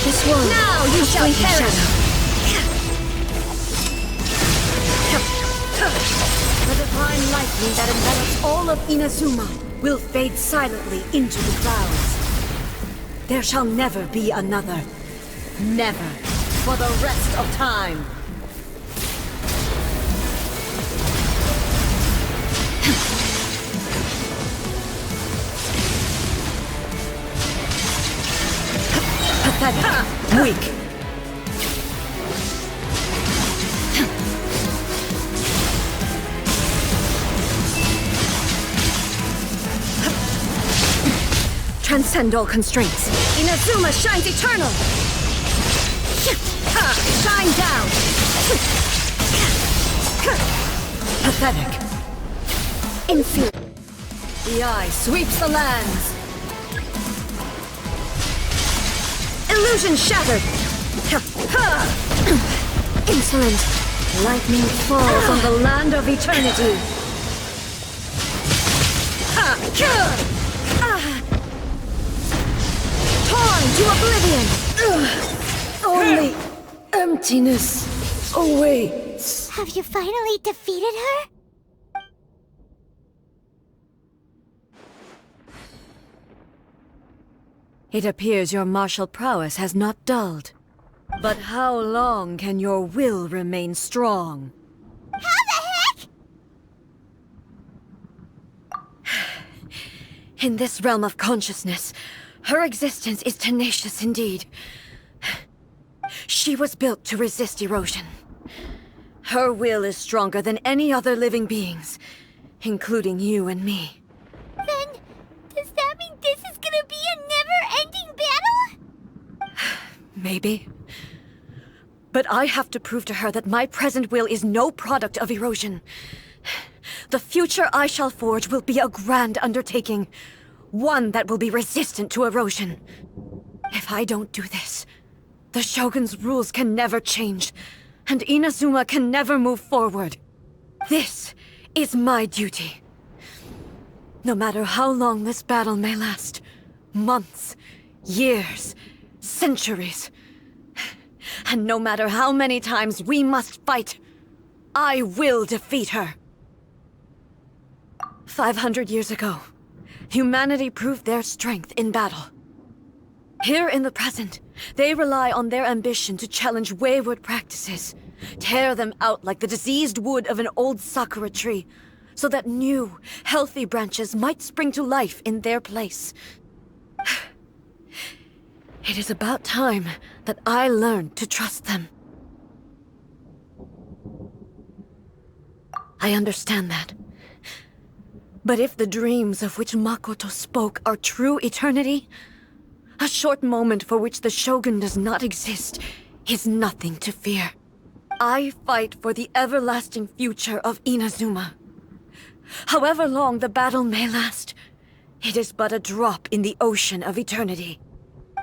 This one. Now you shall perish! The divine lightning that envelops all of Inazuma will fade silently into the clouds. There shall never be another. Never. For the rest of time. Pathetic. Weak. Transcend all constraints. Inazuma shines eternal! Shine down! Pathetic. Inferior. The eye sweeps the lands. Illusion shattered! Insolent. Lightning falls on the land of eternity. Torn to oblivion! Only emptiness awaits. Have you finally defeated her? It appears your martial prowess has not dulled. But how long can your will remain strong? How the heck? In this realm of consciousness, her existence is tenacious indeed. She was built to resist erosion. Her will is stronger than any other living being's, including you and me. Then, does that mean this is gonna be a never-ending battle? Maybe. But I have to prove to her that my present will is no product of erosion. The future I shall forge will be a grand undertaking, one that will be resistant to erosion. If I don't do this, the Shogun's rules can never change, and Inazuma can never move forward. This is my duty. No matter how long this battle may last, months, years, centuries, and no matter how many times we must fight, I will defeat her. 500 years ago, humanity proved their strength in battle. Here in the present, they rely on their ambition to challenge wayward practices, tear them out like the diseased wood of an old sakura tree, so that new, healthy branches might spring to life in their place. It is about time that I learned to trust them. I understand that. But if the dreams of which Makoto spoke are true eternity, a short moment for which the Shogun does not exist is nothing to fear. I fight for the everlasting future of Inazuma. However long the battle may last, it is but a drop in the ocean of eternity.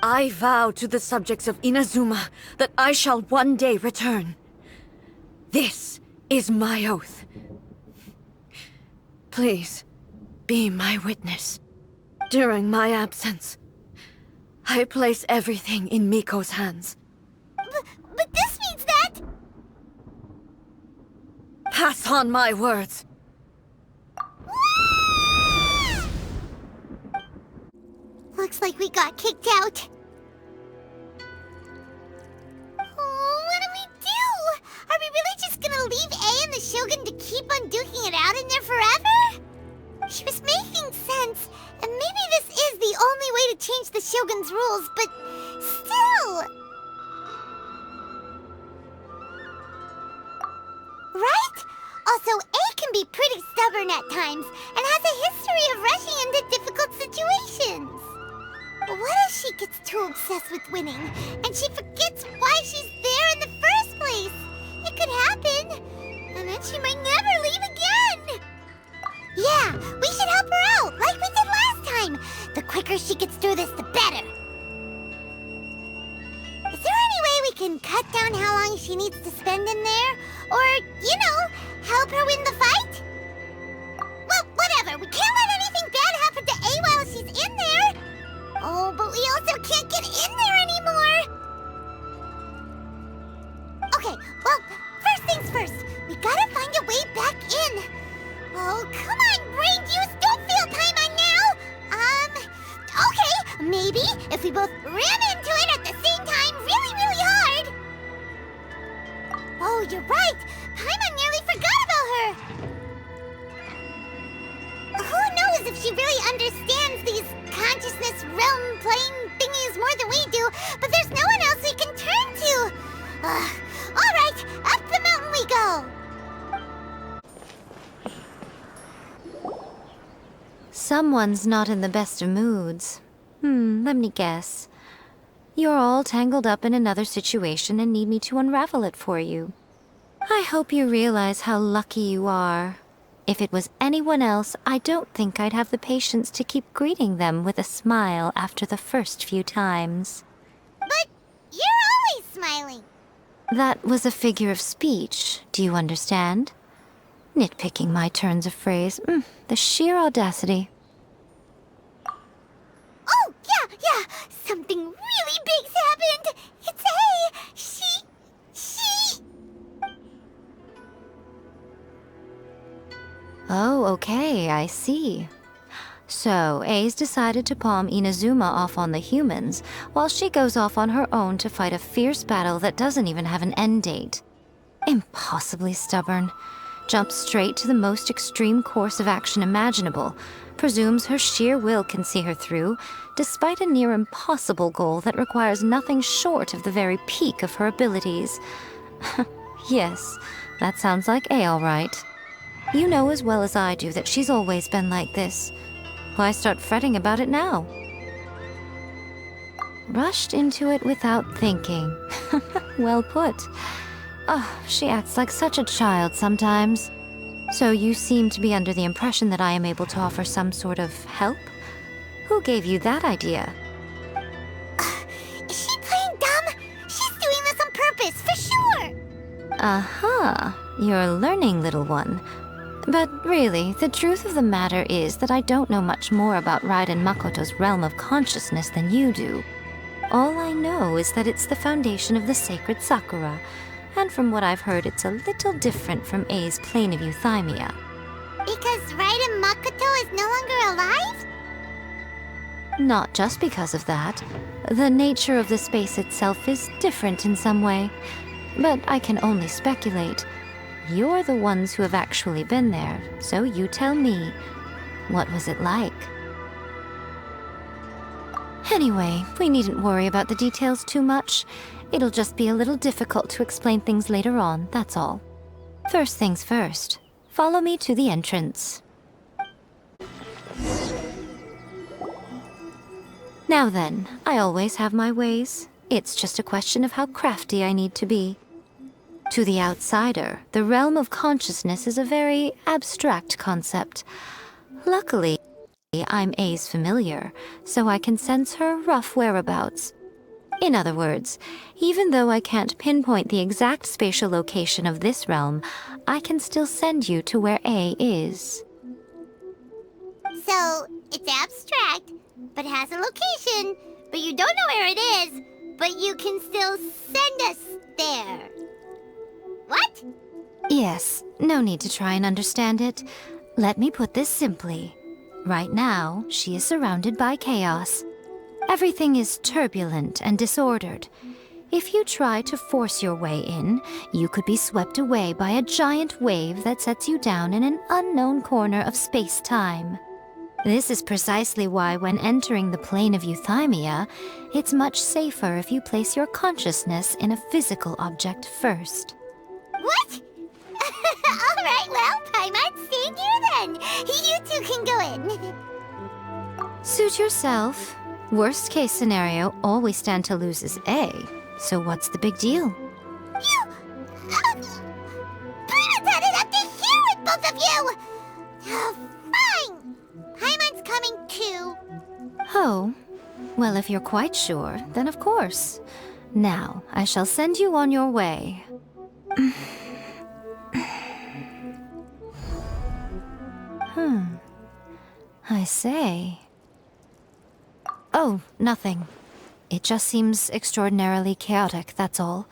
I vow to the subjects of Inazuma that I shall one day return. This is my oath. Please, be my witness. During my absence, I place everything in Miko's hands. But this means that... Pass on my words. Looks like we got kicked out. Oh, what do we do? Are we really just gonna leave A and the Shogun to keep on duking it out in there forever? She was making sense, and maybe this is the only way to change the Shogun's rules, but still... Right? Also, A can be pretty stubborn at times, and has a history of rushing into difficult situations. What if she gets too obsessed with winning, and she forgets why she's there in the first place? It could happen, and then she might never leave again. Yeah, we should help her out, like we did last time. The quicker she gets through this, the better. Is there any way we can cut down how long she needs to spend in there? Or, you know, help her win the fight? Well, whatever. We can't let anything bad happen to A while she's in there. Oh, but we also can't get in there anymore. Okay, well, first things first. We gotta find a way back in. Oh, come on, brain juice. Don't feel time on now. Okay, maybe if we both ran into it at the same time really, really hard. Oh, you're right. Paimon nearly forgot about her. Who knows if she really understands these consciousness realm playing thingies more than we do, but there's no one else we can turn to. All right, up the mountain we go. Someone's not in the best of moods. Let me guess. You're all tangled up in another situation and need me to unravel it for you. I hope you realize how lucky you are. If it was anyone else, I don't think I'd have the patience to keep greeting them with a smile after the first few times. But you're always smiling. That was a figure of speech, do you understand? Nitpicking my turns of phrase. The sheer audacity. Oh, yeah. Something really big's happened. It's A. She... Oh, okay, I see. So, A's decided to palm Inazuma off on the humans, while she goes off on her own to fight a fierce battle that doesn't even have an end date. Impossibly stubborn. Jumps straight to the most extreme course of action imaginable, presumes her sheer will can see her through, despite a near impossible goal that requires nothing short of the very peak of her abilities. Yes, that sounds like A all right. You know as well as I do that she's always been like this. Why start fretting about it now? Rushed into it without thinking. Well put. Oh, she acts like such a child sometimes. So you seem to be under the impression that I am able to offer some sort of help? Who gave you that idea? Is she playing dumb? She's doing this on purpose, for sure! Aha, you're learning, little one. But really, the truth of the matter is that I don't know much more about Raiden Makoto's realm of consciousness than you do. All I know is that it's the foundation of the Sacred Sakura, and from what I've heard, it's a little different from A's plane of euthymia. Because Raiden Makoto is no longer alive? Not just because of that. The nature of the space itself is different in some way. But I can only speculate. You're the ones who have actually been there, so you tell me. What was it like? Anyway, we needn't worry about the details too much. It'll just be a little difficult to explain things later on, that's all. First things first. Follow me to the entrance. Now then, I always have my ways. It's just a question of how crafty I need to be. To the outsider, the realm of consciousness is a very abstract concept. Luckily, I'm A's familiar, so I can sense her rough whereabouts. In other words, even though I can't pinpoint the exact spatial location of this realm, I can still send you to where A is. So, it's abstract, but has a location, but you don't know where it is, but you can still send us there. What? Yes, no need to try and understand it. Let me put this simply. Right now, she is surrounded by chaos. Everything is turbulent and disordered. If you try to force your way in, you could be swept away by a giant wave that sets you down in an unknown corner of space-time. This is precisely why when entering the plane of Euthymia, it's much safer if you place your consciousness in a physical object first. What? Alright, well, Paimon, stay here then. You two can go in. Suit yourself. Worst case scenario, all we stand to lose is A. So what's the big deal? You... Paimon's had it up to here with both of you! Fine! Paimon's coming too. Oh, well, if you're quite sure, then of course. Now, I shall send you on your way. I say. Oh, nothing. It just seems extraordinarily chaotic, that's all.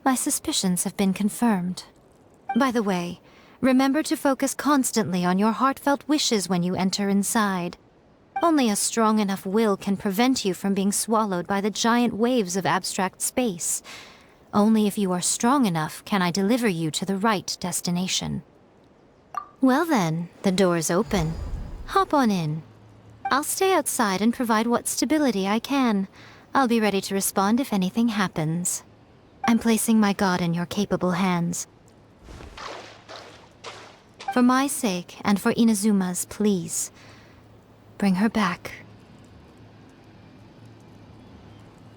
My suspicions have been confirmed. By the way, remember to focus constantly on your heartfelt wishes when you enter inside. Only a strong enough will can prevent you from being swallowed by the giant waves of abstract space. Only if you are strong enough can I deliver you to the right destination. Well then, the door's open. Hop on in. I'll stay outside and provide what stability I can. I'll be ready to respond if anything happens. I'm placing my god in your capable hands. For my sake, and for Inazuma's, please. Bring her back.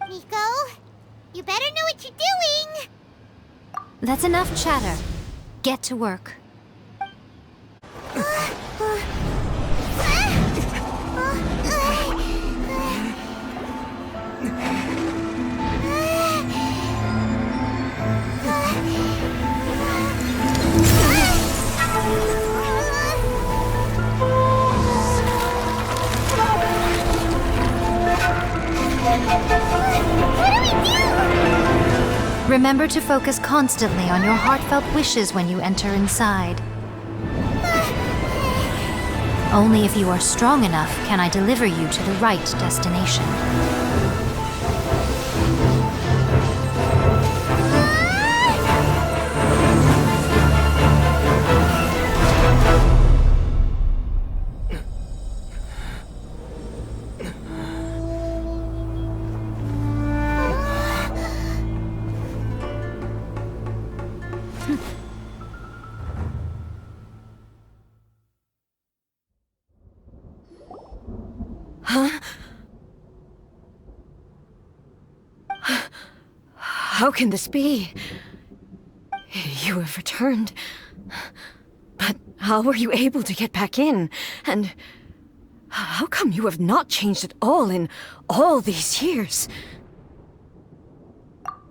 Nico, you better know what you're doing! That's enough chatter. Get to work. Remember to focus constantly on your heartfelt wishes when you enter inside. Only if you are strong enough can I deliver you to the right destination. How can this be? You have returned. But how were you able to get back in? And how come you have not changed at all in all these years?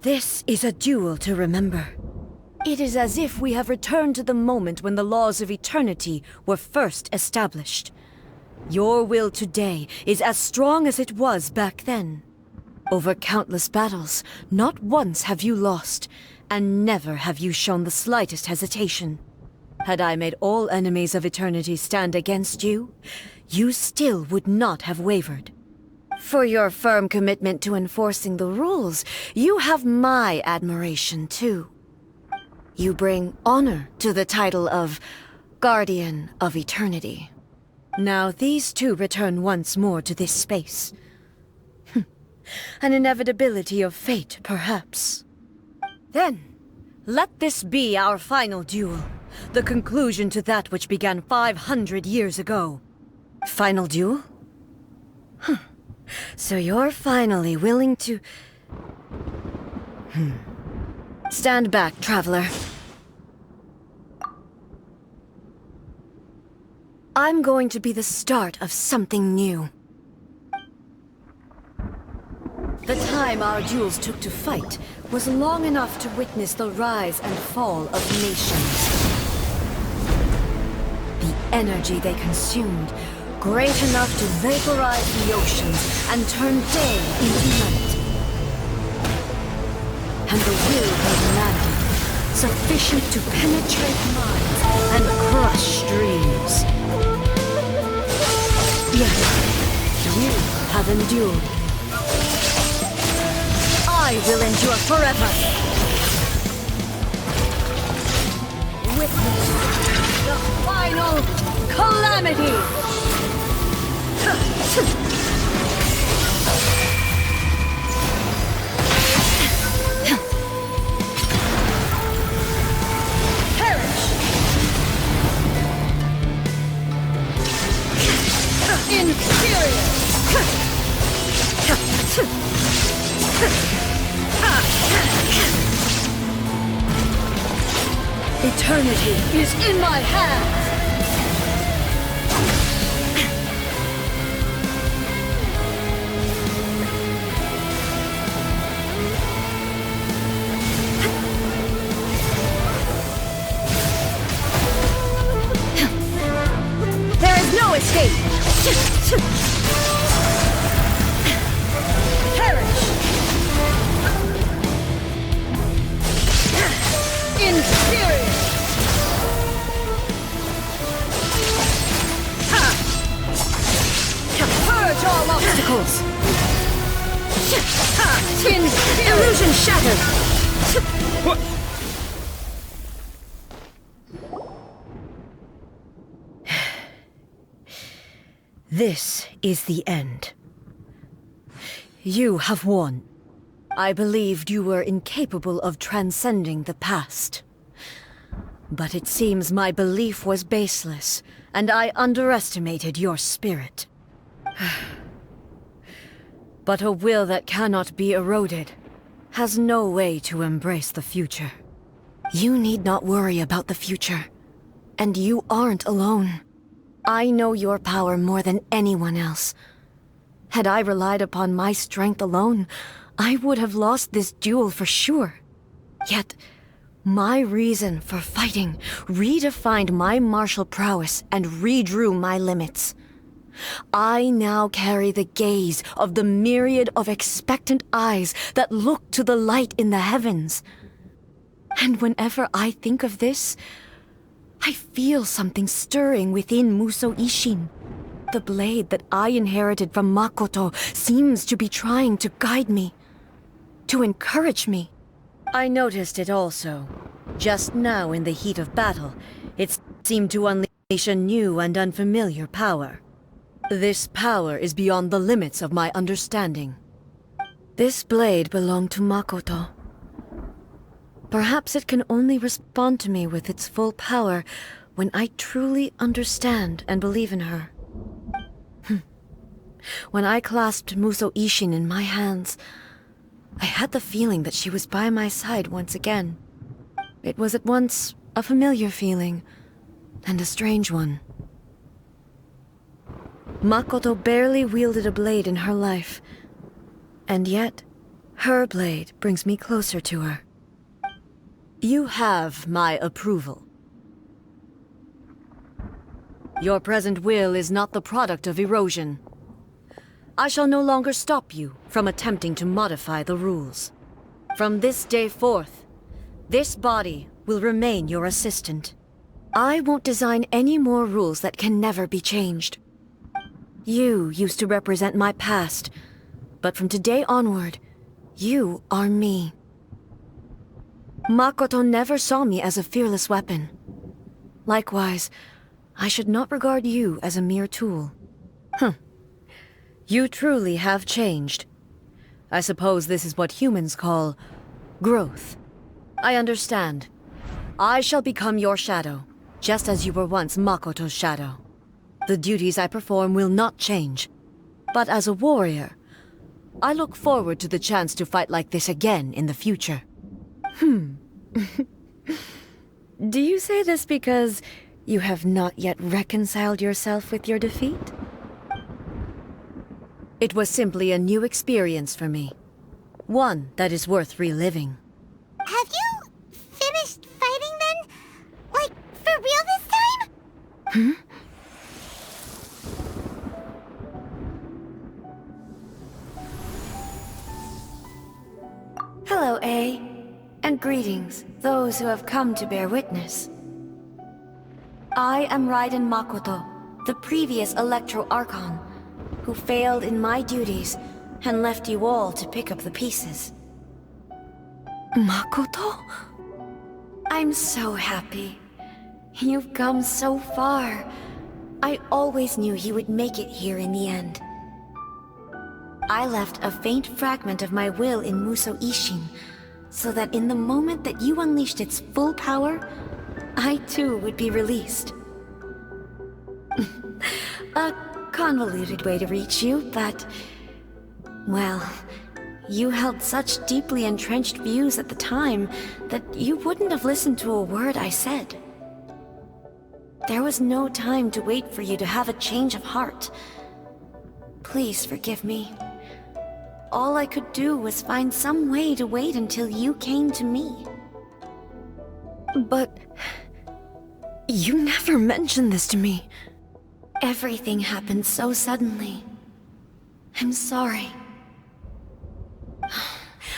This is a duel to remember. It is as if we have returned to the moment when the laws of eternity were first established. Your will today is as strong as it was back then. Over countless battles, not once have you lost, and never have you shown the slightest hesitation. Had I made all enemies of eternity stand against you, you still would not have wavered. For your firm commitment to enforcing the rules, you have my admiration too. You bring honor to the title of Guardian of Eternity. Now these two return once more to this space. An inevitability of fate, perhaps. Then, let this be our final duel. The conclusion to that which began 500 years ago. Final duel? So you're finally willing to... Stand back, traveler. I'm going to be the start of something new. The time our duels took to fight was long enough to witness the rise and fall of nations. The energy they consumed great enough to vaporize the oceans and turn day into night. And the will they demanded, sufficient to penetrate minds and crush dreams. Yet, you have endured. I will endure forever. Witness the final calamity! Perish! Inferior! Eternity is in my hands! There is no escape! Perish! Inferior! Purge all obstacles! Illusion shattered! What? This is the end. You have won. I believed you were incapable of transcending the past. But it seems my belief was baseless, and I underestimated your spirit. But a will that cannot be eroded has no way to embrace the future. You need not worry about the future, and you aren't alone. I know your power more than anyone else. Had I relied upon my strength alone, I would have lost this duel for sure. Yet, my reason for fighting redefined my martial prowess and redrew my limits. I now carry the gaze of the myriad of expectant eyes that look to the light in the heavens. And whenever I think of this, I feel something stirring within Musou Ishin. The blade that I inherited from Makoto seems to be trying to guide me, to encourage me. I noticed it also. Just now in the heat of battle, it seemed to unleash a new and unfamiliar power. This power is beyond the limits of my understanding. This blade belonged to Makoto. Perhaps it can only respond to me with its full power when I truly understand and believe in her. When I clasped Musou Ishin in my hands, I had the feeling that she was by my side once again. It was at once a familiar feeling and a strange one. Makoto barely wielded a blade in her life, and yet her blade brings me closer to her. You have my approval. Your present will is not the product of erosion. I shall no longer stop you from attempting to modify the rules. From this day forth, this body will remain your assistant. I won't design any more rules that can never be changed. You used to represent my past, but from today onward, you are me. Makoto never saw me as a fearless weapon. Likewise, I should not regard you as a mere tool. You truly have changed. I suppose this is what humans call growth. I understand. I shall become your shadow, just as you were once Makoto's shadow. The duties I perform will not change. But as a warrior, I look forward to the chance to fight like this again in the future. Do you say this because you have not yet reconciled yourself with your defeat? It was simply a new experience for me. One that is worth reliving. Have you finished fighting then? Like, for real this time? Hello, A. And greetings, those who have come to bear witness. I am Raiden Makoto, the previous Electro Archon, who failed in my duties and left you all to pick up the pieces. Makoto? I'm so happy. You've come so far. I always knew you would make it here in the end. I left a faint fragment of my will in Muso Ishin, so that in the moment that you unleashed its full power, I too would be released. A convoluted way to reach you, but... well, you held such deeply entrenched views at the time that you wouldn't have listened to a word I said. There was no time to wait for you to have a change of heart. Please forgive me. All I could do was find some way to wait until you came to me. But... you never mentioned this to me. Everything happened so suddenly. I'm sorry.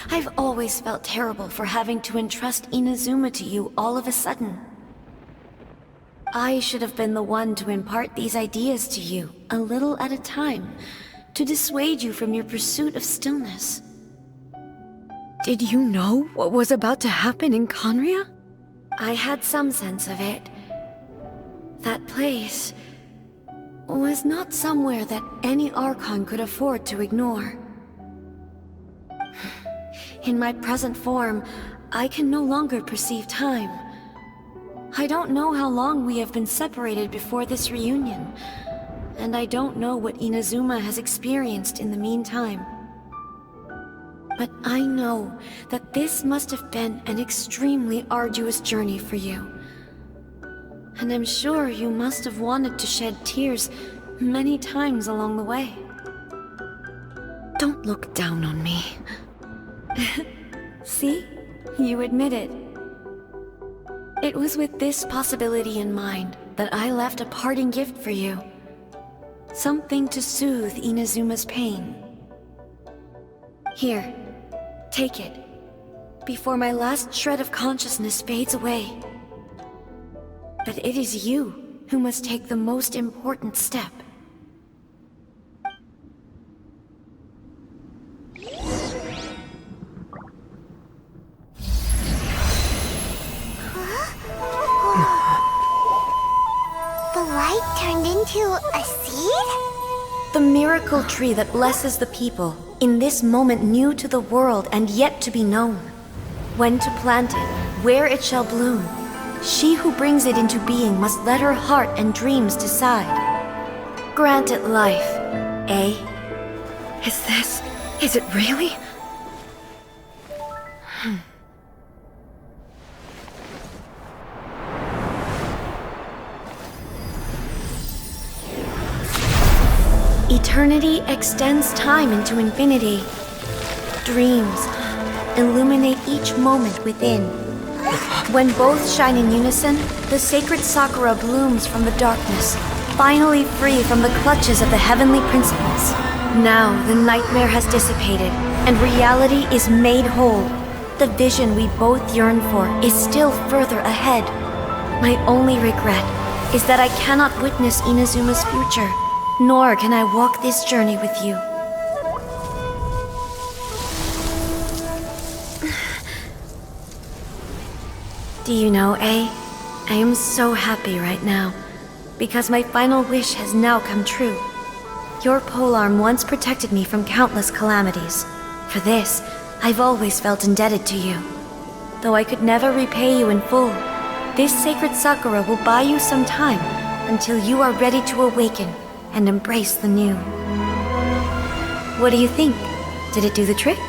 I've always felt terrible for having to entrust Inazuma to you all of a sudden. I should have been the one to impart these ideas to you, a little at a time, to dissuade you from your pursuit of stillness. Did you know what was about to happen in Khaenri'ah? I had some sense of it. That place was not somewhere that any Archon could afford to ignore. In my present form, I can no longer perceive time. I don't know how long we have been separated before this reunion, and I don't know what Inazuma has experienced in the meantime. But I know that this must have been an extremely arduous journey for you. And I'm sure you must have wanted to shed tears many times along the way. Don't look down on me. See? You admit it. It was with this possibility in mind that I left a parting gift for you. Something to soothe Inazuma's pain. Here, take it, before my last shred of consciousness fades away. But it is you who must take the most important step. The light turned into a seed? The miracle tree that blesses the people, in this moment new to the world and yet to be known. When to plant it, where it shall bloom, she who brings it into being must let her heart and dreams decide. Grant it life, eh? Is it really? Eternity extends time into infinity. Dreams illuminate each moment within. When both shine in unison, the Sacred Sakura blooms from the darkness, finally free from the clutches of the heavenly principles. Now the nightmare has dissipated, and reality is made whole. The vision we both yearn for is still further ahead. My only regret is that I cannot witness Inazuma's future, nor can I walk this journey with you. Do you know, A? I am so happy right now, because my final wish has now come true. Your polearm once protected me from countless calamities. For this, I've always felt indebted to you. Though I could never repay you in full, this Sacred Sakura will buy you some time until you are ready to awaken and embrace the new. What do you think? Did it do the trick?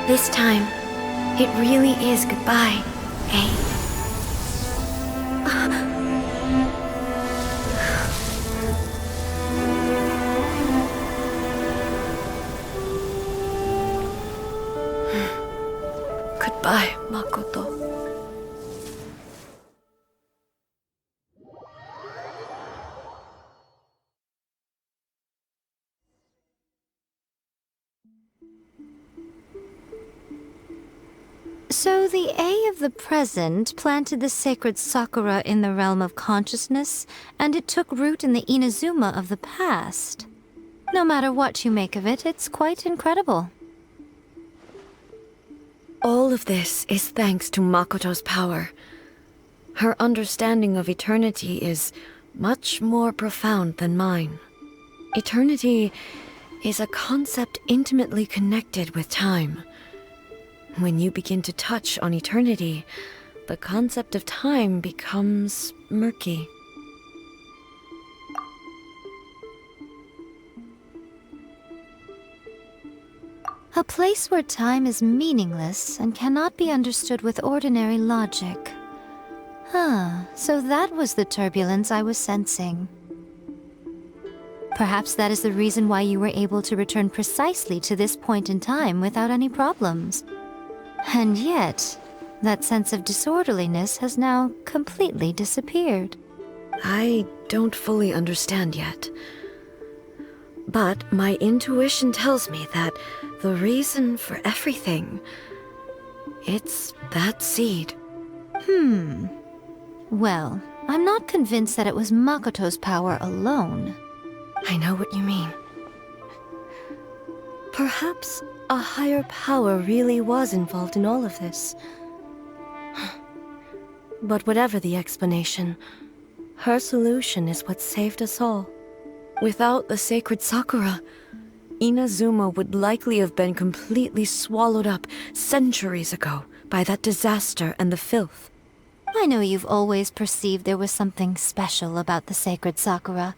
This time, it really is goodbye, eh? Goodbye, Makoto. So the A of the present planted the Sacred Sakura in the realm of consciousness, and it took root in the Inazuma of the past. No matter what you make of it, it's quite incredible. All of this is thanks to Makoto's power. Her understanding of eternity is much more profound than mine. Eternity is a concept intimately connected with time. When you begin to touch on eternity, the concept of time becomes murky. A place where time is meaningless and cannot be understood with ordinary logic. So that was the turbulence I was sensing. Perhaps that is the reason why you were able to return precisely to this point in time without any problems. And yet, that sense of disorderliness has now completely disappeared. I don't fully understand yet. But my intuition tells me that the reason for everything, it's that seed. Well, I'm not convinced that it was Makoto's power alone. I know what you mean. Perhaps a higher power really was involved in all of this. But whatever the explanation, her solution is what saved us all. Without the Sacred Sakura, Inazuma would likely have been completely swallowed up centuries ago by that disaster and the filth. I know you've always perceived there was something special about the Sacred Sakura,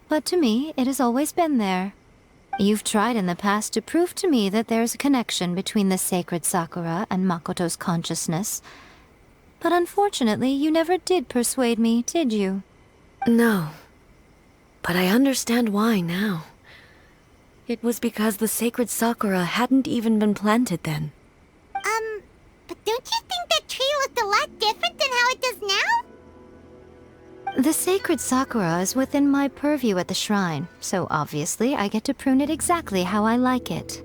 but to me, it has always been there. You've tried in the past to prove to me that there's a connection between the Sacred Sakura and Makoto's consciousness, but unfortunately, you never did persuade me, did you? No. But I understand why now. It was because the Sacred Sakura hadn't even been planted then. But don't you think that tree looked a lot different than how it does now? The Sacred Sakura is within my purview at the shrine, so obviously I get to prune it exactly how I like it.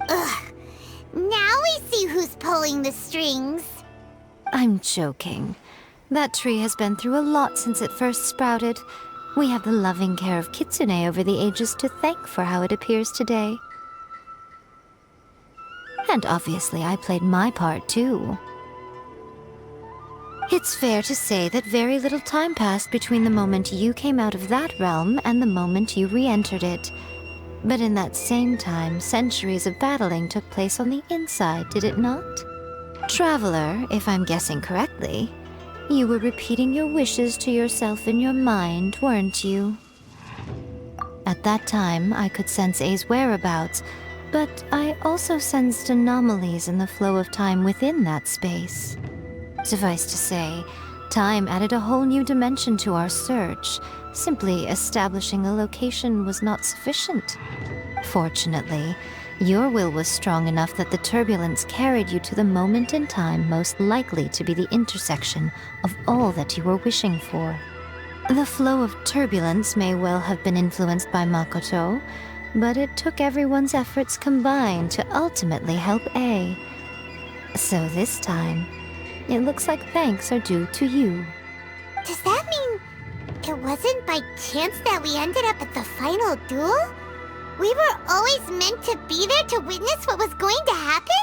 Ugh. Now we see who's pulling the strings. I'm joking. That tree has been through a lot since it first sprouted. We have the loving care of Kitsune over the ages to thank for how it appears today. And obviously I played my part too. It's fair to say that very little time passed between the moment you came out of that realm and the moment you re-entered it. But in that same time, centuries of battling took place on the inside, did it not? Traveler, if I'm guessing correctly, you were repeating your wishes to yourself in your mind, weren't you? At that time, I could sense A's whereabouts, but I also sensed anomalies in the flow of time within that space. Suffice to say, time added a whole new dimension to our search. Simply establishing a location was not sufficient. Fortunately, your will was strong enough that the turbulence carried you to the moment in time most likely to be the intersection of all that you were wishing for. The flow of turbulence may well have been influenced by Makoto, but it took everyone's efforts combined to ultimately help A. So this time, it looks like thanks are due to you. Does that mean it wasn't by chance that we ended up at the final duel? We were always meant to be there to witness what was going to happen?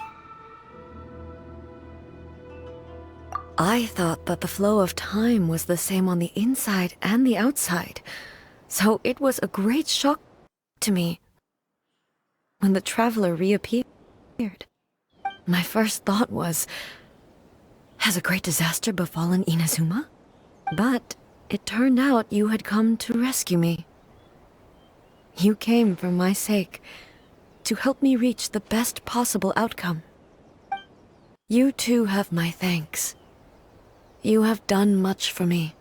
I thought that the flow of time was the same on the inside and the outside, so it was a great shock to me when the traveler reappeared. My first thought was, has a great disaster befallen Inazuma? But it turned out you had come to rescue me. You came for my sake, to help me reach the best possible outcome. You too have my thanks. You have done much for me,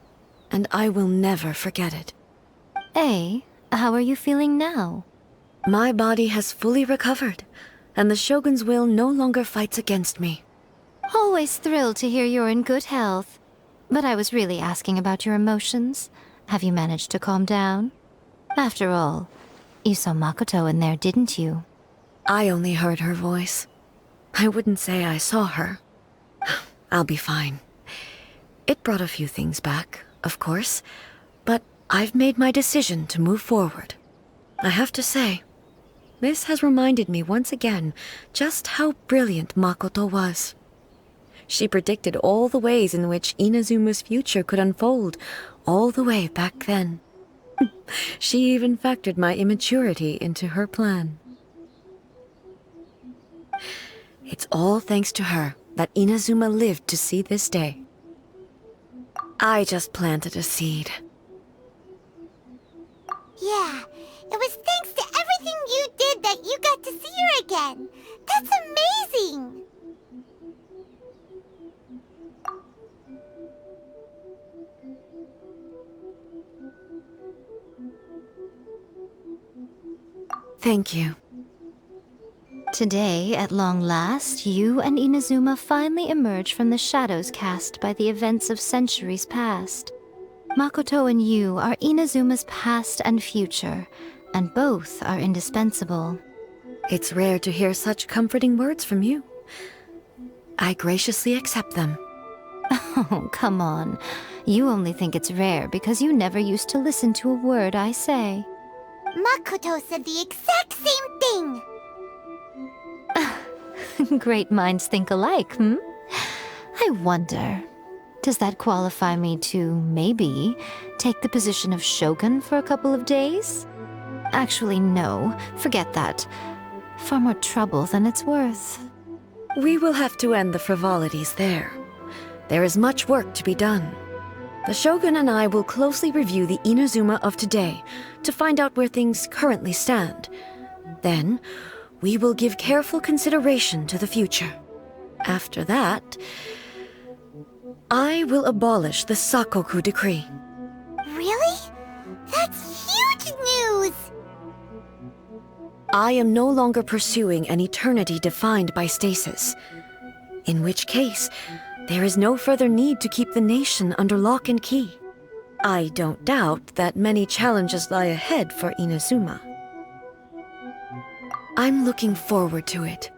and I will never forget it. A, how are you feeling now? My body has fully recovered, and the Shogun's will no longer fights against me. Always thrilled to hear you're in good health. But I was really asking about your emotions. Have you managed to calm down? After all, you saw Makoto in there, didn't you? I only heard her voice. I wouldn't say I saw her. I'll be fine. It brought a few things back, of course, but I've made my decision to move forward. I have to say, this has reminded me once again just how brilliant Makoto was. She predicted all the ways in which Inazuma's future could unfold, all the way back then. She even factored my immaturity into her plan. It's all thanks to her that Inazuma lived to see this day. I just planted a seed. Yeah, it was thanks to everything you did that you got to see her again. That's amazing! Thank you. Today, at long last, you and Inazuma finally emerge from the shadows cast by the events of centuries past. Makoto and you are Inazuma's past and future, and both are indispensable. It's rare to hear such comforting words from you. I graciously accept them. Oh, come on. You only think it's rare because you never used to listen to a word I say. Makoto said the exact same thing! Great minds think alike, hmm? I wonder, does that qualify me to, maybe, take the position of Shogun for a couple of days? Actually, no. Forget that. Far more trouble than it's worth. We will have to end the frivolities there. There is much work to be done. The Shogun and I will closely review the Inazuma of today to find out where things currently stand. Then, we will give careful consideration to the future. After that, I will abolish the Sakoku decree. Really? That's huge news! I am no longer pursuing an eternity defined by stasis. In which case, there is no further need to keep the nation under lock and key. I don't doubt that many challenges lie ahead for Inazuma. I'm looking forward to it.